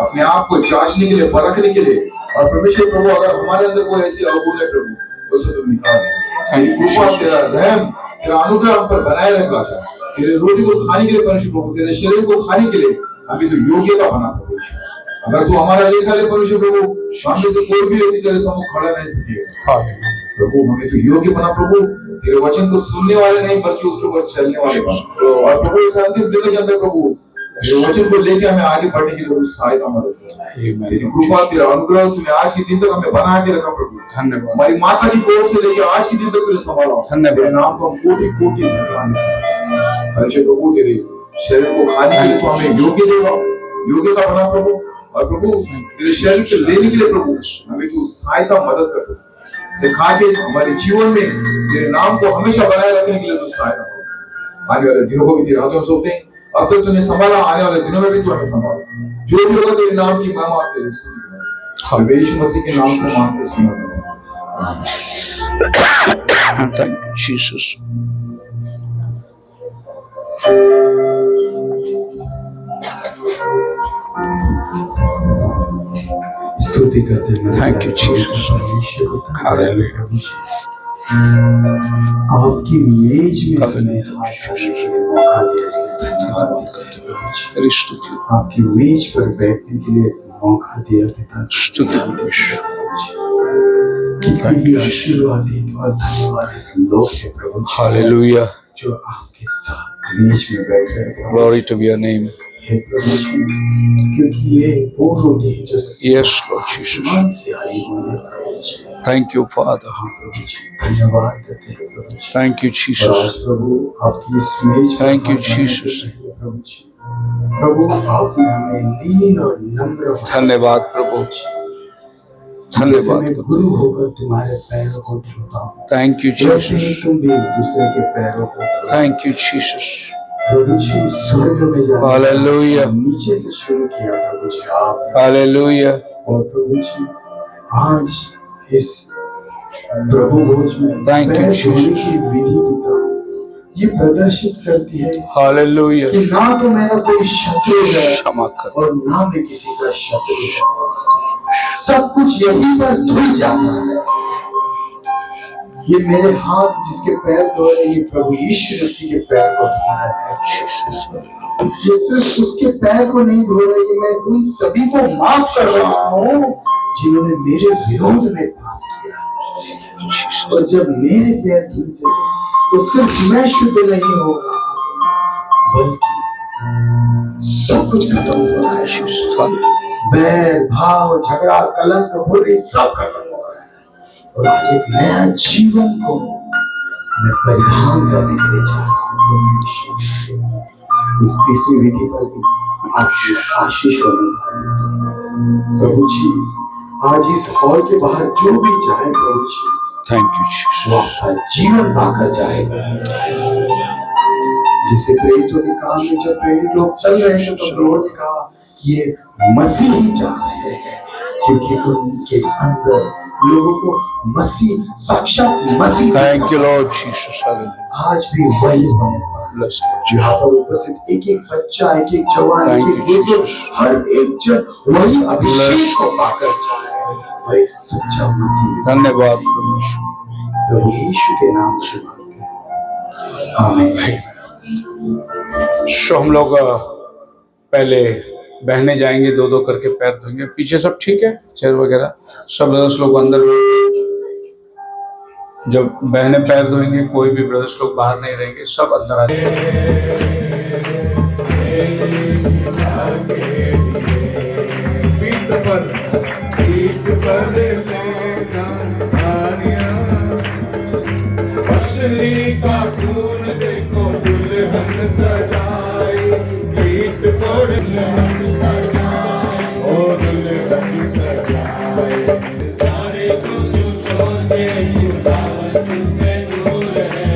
अपने आप को जांचने के लिए परखने के लिए. और परमेश्वर प्रभु अगर हमारे अंदर कोई ऐसी अवगुण है प्रभु उसे तुम निकाल दे. तेरी कृपा तेरा रहम तेरा अनुग्रह हम पर बनाए रख राजा. तेरे रोटी को खाने के लिए परमेश्वर प्रभु तेरे शरीर को खाने के लिए हमें तो योग्यता बना प्रभु. अगर तू हमारा लेखा ले परमेश्वर प्रभु हम में से कोई भी व्यक्ति तेरे सम्मुख खड़ा नहीं सकेगा प्रभु. हमें तो योग्य बना प्रभु. तेरे वचन को सुनने वाले नहीं बल्कि उसके ऊपर चलने वाले बना. और प्रभु इस अंतिम दिन के अंदर प्रभु तेरे वचन को लेकर हमें आगे बढ़ने के लिए सहायता मदद कर. तेरी कृपा तेरा अनुग्रह तूने आज के दिन तक हमें बना के रखा प्रभु. धन्यवाद. हमारी माता की कोख से लेकर आज के दिन तक तुझे संभाला. धन्यवाद. नाम को हम कोटि कोटि धन्यवाद. प्रभु तेरे शरीर को खाने के लिए तू हमें योग्य देगा, योग्यता बना प्रभु. और प्रभु तेरे शरीर को लेने के लिए प्रभु हमें तू सहायता मदद कर. सिखा के हमारे जीवन में तेरे नाम को हमेशा बनाए रखने के लिए तू सहायता कर. आने वाले दिनों को भी तेरे हाथों में सौंपते हैं. अब तक तूने संभाला, आने वाले दिनों में भी तू हमें संभाल. जो भी होगा तेरे नाम की महिमा तेरे स्तुति हम यीशु मसीह के नाम से मांगते सुना. Thank you, Jesus. स्तुति करते हैं. Thank you, Jesus. Hallelujah. आपकी मेज में हमें हाथ डालने के लिए मौका दिया इसलिए धन्यवाद. तेरी स्तुति आपकी मेज पर बैठने के लिए मौका दिया पिता. स्तुति आशीर्वादित और धन्यवादित लोग हैं प्रभु Hallelujah. जो आपके साथ मेज में बैठ रहे हैं. Glory to your name. हे प्रभु क्योंकि ये वो रोटी है जो Yes, Lord Jesus. आसमान से आई हुई है प्रभु. Thank you, Father. हाँ प्रभु जी धन्यवाद देते हैं प्रभु जी. Thank you, और Jesus. आज प्रभु आपकी इस मेज पर Thank you, हाथ डालने से Jesus. पहले प्रभु जी प्रभु आपने हमें लीन और नम्र धन्यवाद प्रभु. जैसे धन्यवाद मैं गुरु होकर तुम्हारे पैरों को धोता हूँ Thank you, वैसे ही Jesus. तुम भी एक दूसरे के पैरों को धो. Thank you, Jesus. प्रभु जी स्वर्ग में जाने Hallelujah. नीचे से शुरू किया प्रभु जी आप. Hallelujah. और प्रभु जी आज इस प्रभु भोज में Thank you, पैर धोने Jesus. की विधि पिता ये प्रदर्शित करती है हालेलुया। कि ना तो मेरा कोई शत्रु है क्षमा कर। और ना मैं किसी का शत्रु है। सब कुछ यहीं पर धुल जाता है। ये मेरे हाथ जिसके पैर धो रहे ये प्रभु यीशु मसीह के पैर को धो रहा है। ये सिर्फ उसके पैर को नहीं धो रहा, ये मैं उन सभी को माफ कर रहा हूँ जिन्होंने मेरे विरोध में पाप किया है। और जब मेरे पैर धुल जाए तो सिर्फ मैं शुद्ध नहीं होगा बल्कि सब कुछ खत्म हो रहा है। बैर भाव झगड़ा कलंक बुरी सब खत्म हो रहा है और आज एक नया जीवन को मैं परिधान करने के लिए जा रहा हूँ। इस तीसरी विधि पर भी आपकी आशीष होने वाली है। प्रभु जी आज इस हॉल के बाहर जो भी जाए प्रभु जी थैंक यू जीसस। वो आपका जीवन पाकर जाएगा। जिसे प्रेरितों के काम में जब प्रेरित लोग चल रहे थे तो लोगों ने कहा कि ये मसीह ही जा रहे हैं, क्योंकि उनके अंदर लोगों को मसीह साक्षात मसीह thank you Lord Jesus. Hallelujah. आज भी वही होने वाला है। यहाँ पर उपस्थित एक एक बच्चा एक एक जवान Thank एक एक you, बुजुर्ग हर एक जन वही अभिषेक को पाकर जाए और एक सच्चा मसीह धन्यवाद प्रभु यीशु के नाम से मांगते हैं, आमीन। सो हम लोग पहले बहने जाएंगे, दो दो करके पैर धोएंगे। पीछे सब ठीक है, चेयर वगैरह सब ब्रदर्स लोग अंदर। जब बहने पैर धोएंगे कोई भी ब्रदर्स लोग बाहर नहीं रहेंगे, सब अंदर आ जाएंगे। मछली का खून देखो दुल्हन सजाई, गीत को दुल्हन सजाई, ओ दुल्हन सजाई। तारे को जो सोचे खुदावंत से दूर है।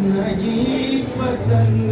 नहीं पसंद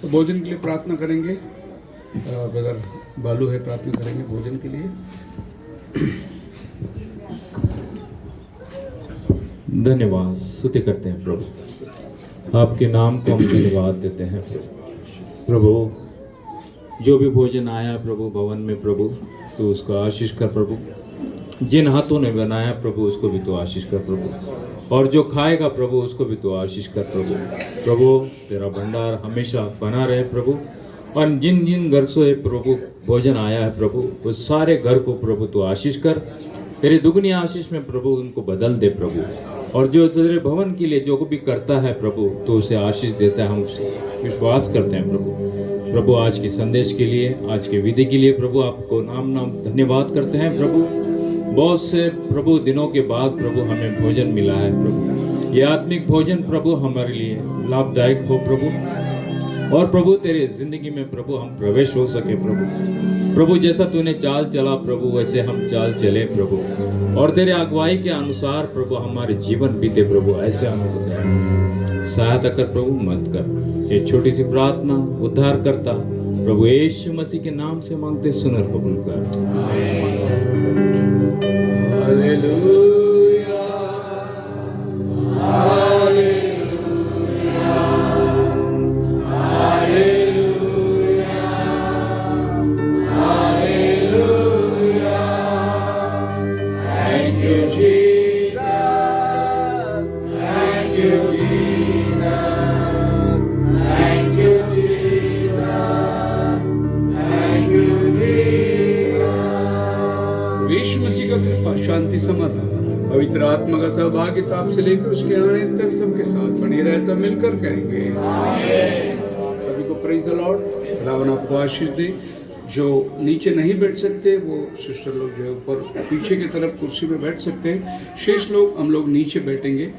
भोजन के लिए प्रार्थना करेंगे। ब्रदर बालू है, प्रार्थना करेंगे भोजन के लिए। धन्यवाद, स्तुति करते हैं प्रभु, आपके नाम को हम धन्यवाद देते हैं प्रभु। जो भी भोजन आया प्रभु भवन में प्रभु, तो उसको आशीष कर प्रभु। जिन हाथों ने बनाया प्रभु उसको भी तो आशीष कर प्रभु, और जो खाएगा प्रभु उसको भी तो आशीष कर प्रभु। प्रभु तेरा भंडार हमेशा बना रहे प्रभु, और जिन जिन घर से प्रभु भोजन आया है प्रभु, उस सारे घर को प्रभु तू आशीष कर, तेरी दुगनी आशीष में प्रभु उनको बदल दे प्रभु। और जो तेरे भवन के लिए जो भी करता है प्रभु, तो उसे आशीष देता है, हम उसे विश्वास करते हैं प्रभु। प्रभु आज के संदेश के लिए, आज के विधि के लिए प्रभु आपको नाम नाम धन्यवाद करते हैं प्रभु। बहुत से प्रभु दिनों के बाद प्रभु हमें भोजन मिला है प्रभु। ये आत्मिक भोजन प्रभु हमारे लिए लाभदायक हो प्रभु, और प्रभु तेरे जिंदगी में प्रभु हम प्रवेश हो सके प्रभु। प्रभु जैसा तूने चाल चला प्रभु, वैसे हम चाल चले प्रभु, और तेरे अगुवाई के अनुसार प्रभु हमारे जीवन बीते प्रभु। ऐसे हमें सहायता कर प्रभु, मत कर। ये छोटी सी प्रार्थना उद्धार करता प्रभु यीशु मसीह के नाम से मांगते, सुनर कबूल कर। यीशु मसीह का कृपा, शांति, समाधान, पवित्र आत्मा का सहभागिता आपसे लेकर उसके आने तक सबके साथ बनी रहता, मिलकर कहेंगे सभी को प्रेज द लॉर्ड। खुदावन आपको आशीष दे। जो नीचे नहीं बैठ सकते वो सिस्टर लोग जो है ऊपर पीछे की तरफ कुर्सी पे बैठ सकते हैं। शेष लोग हम लोग नीचे बैठेंगे।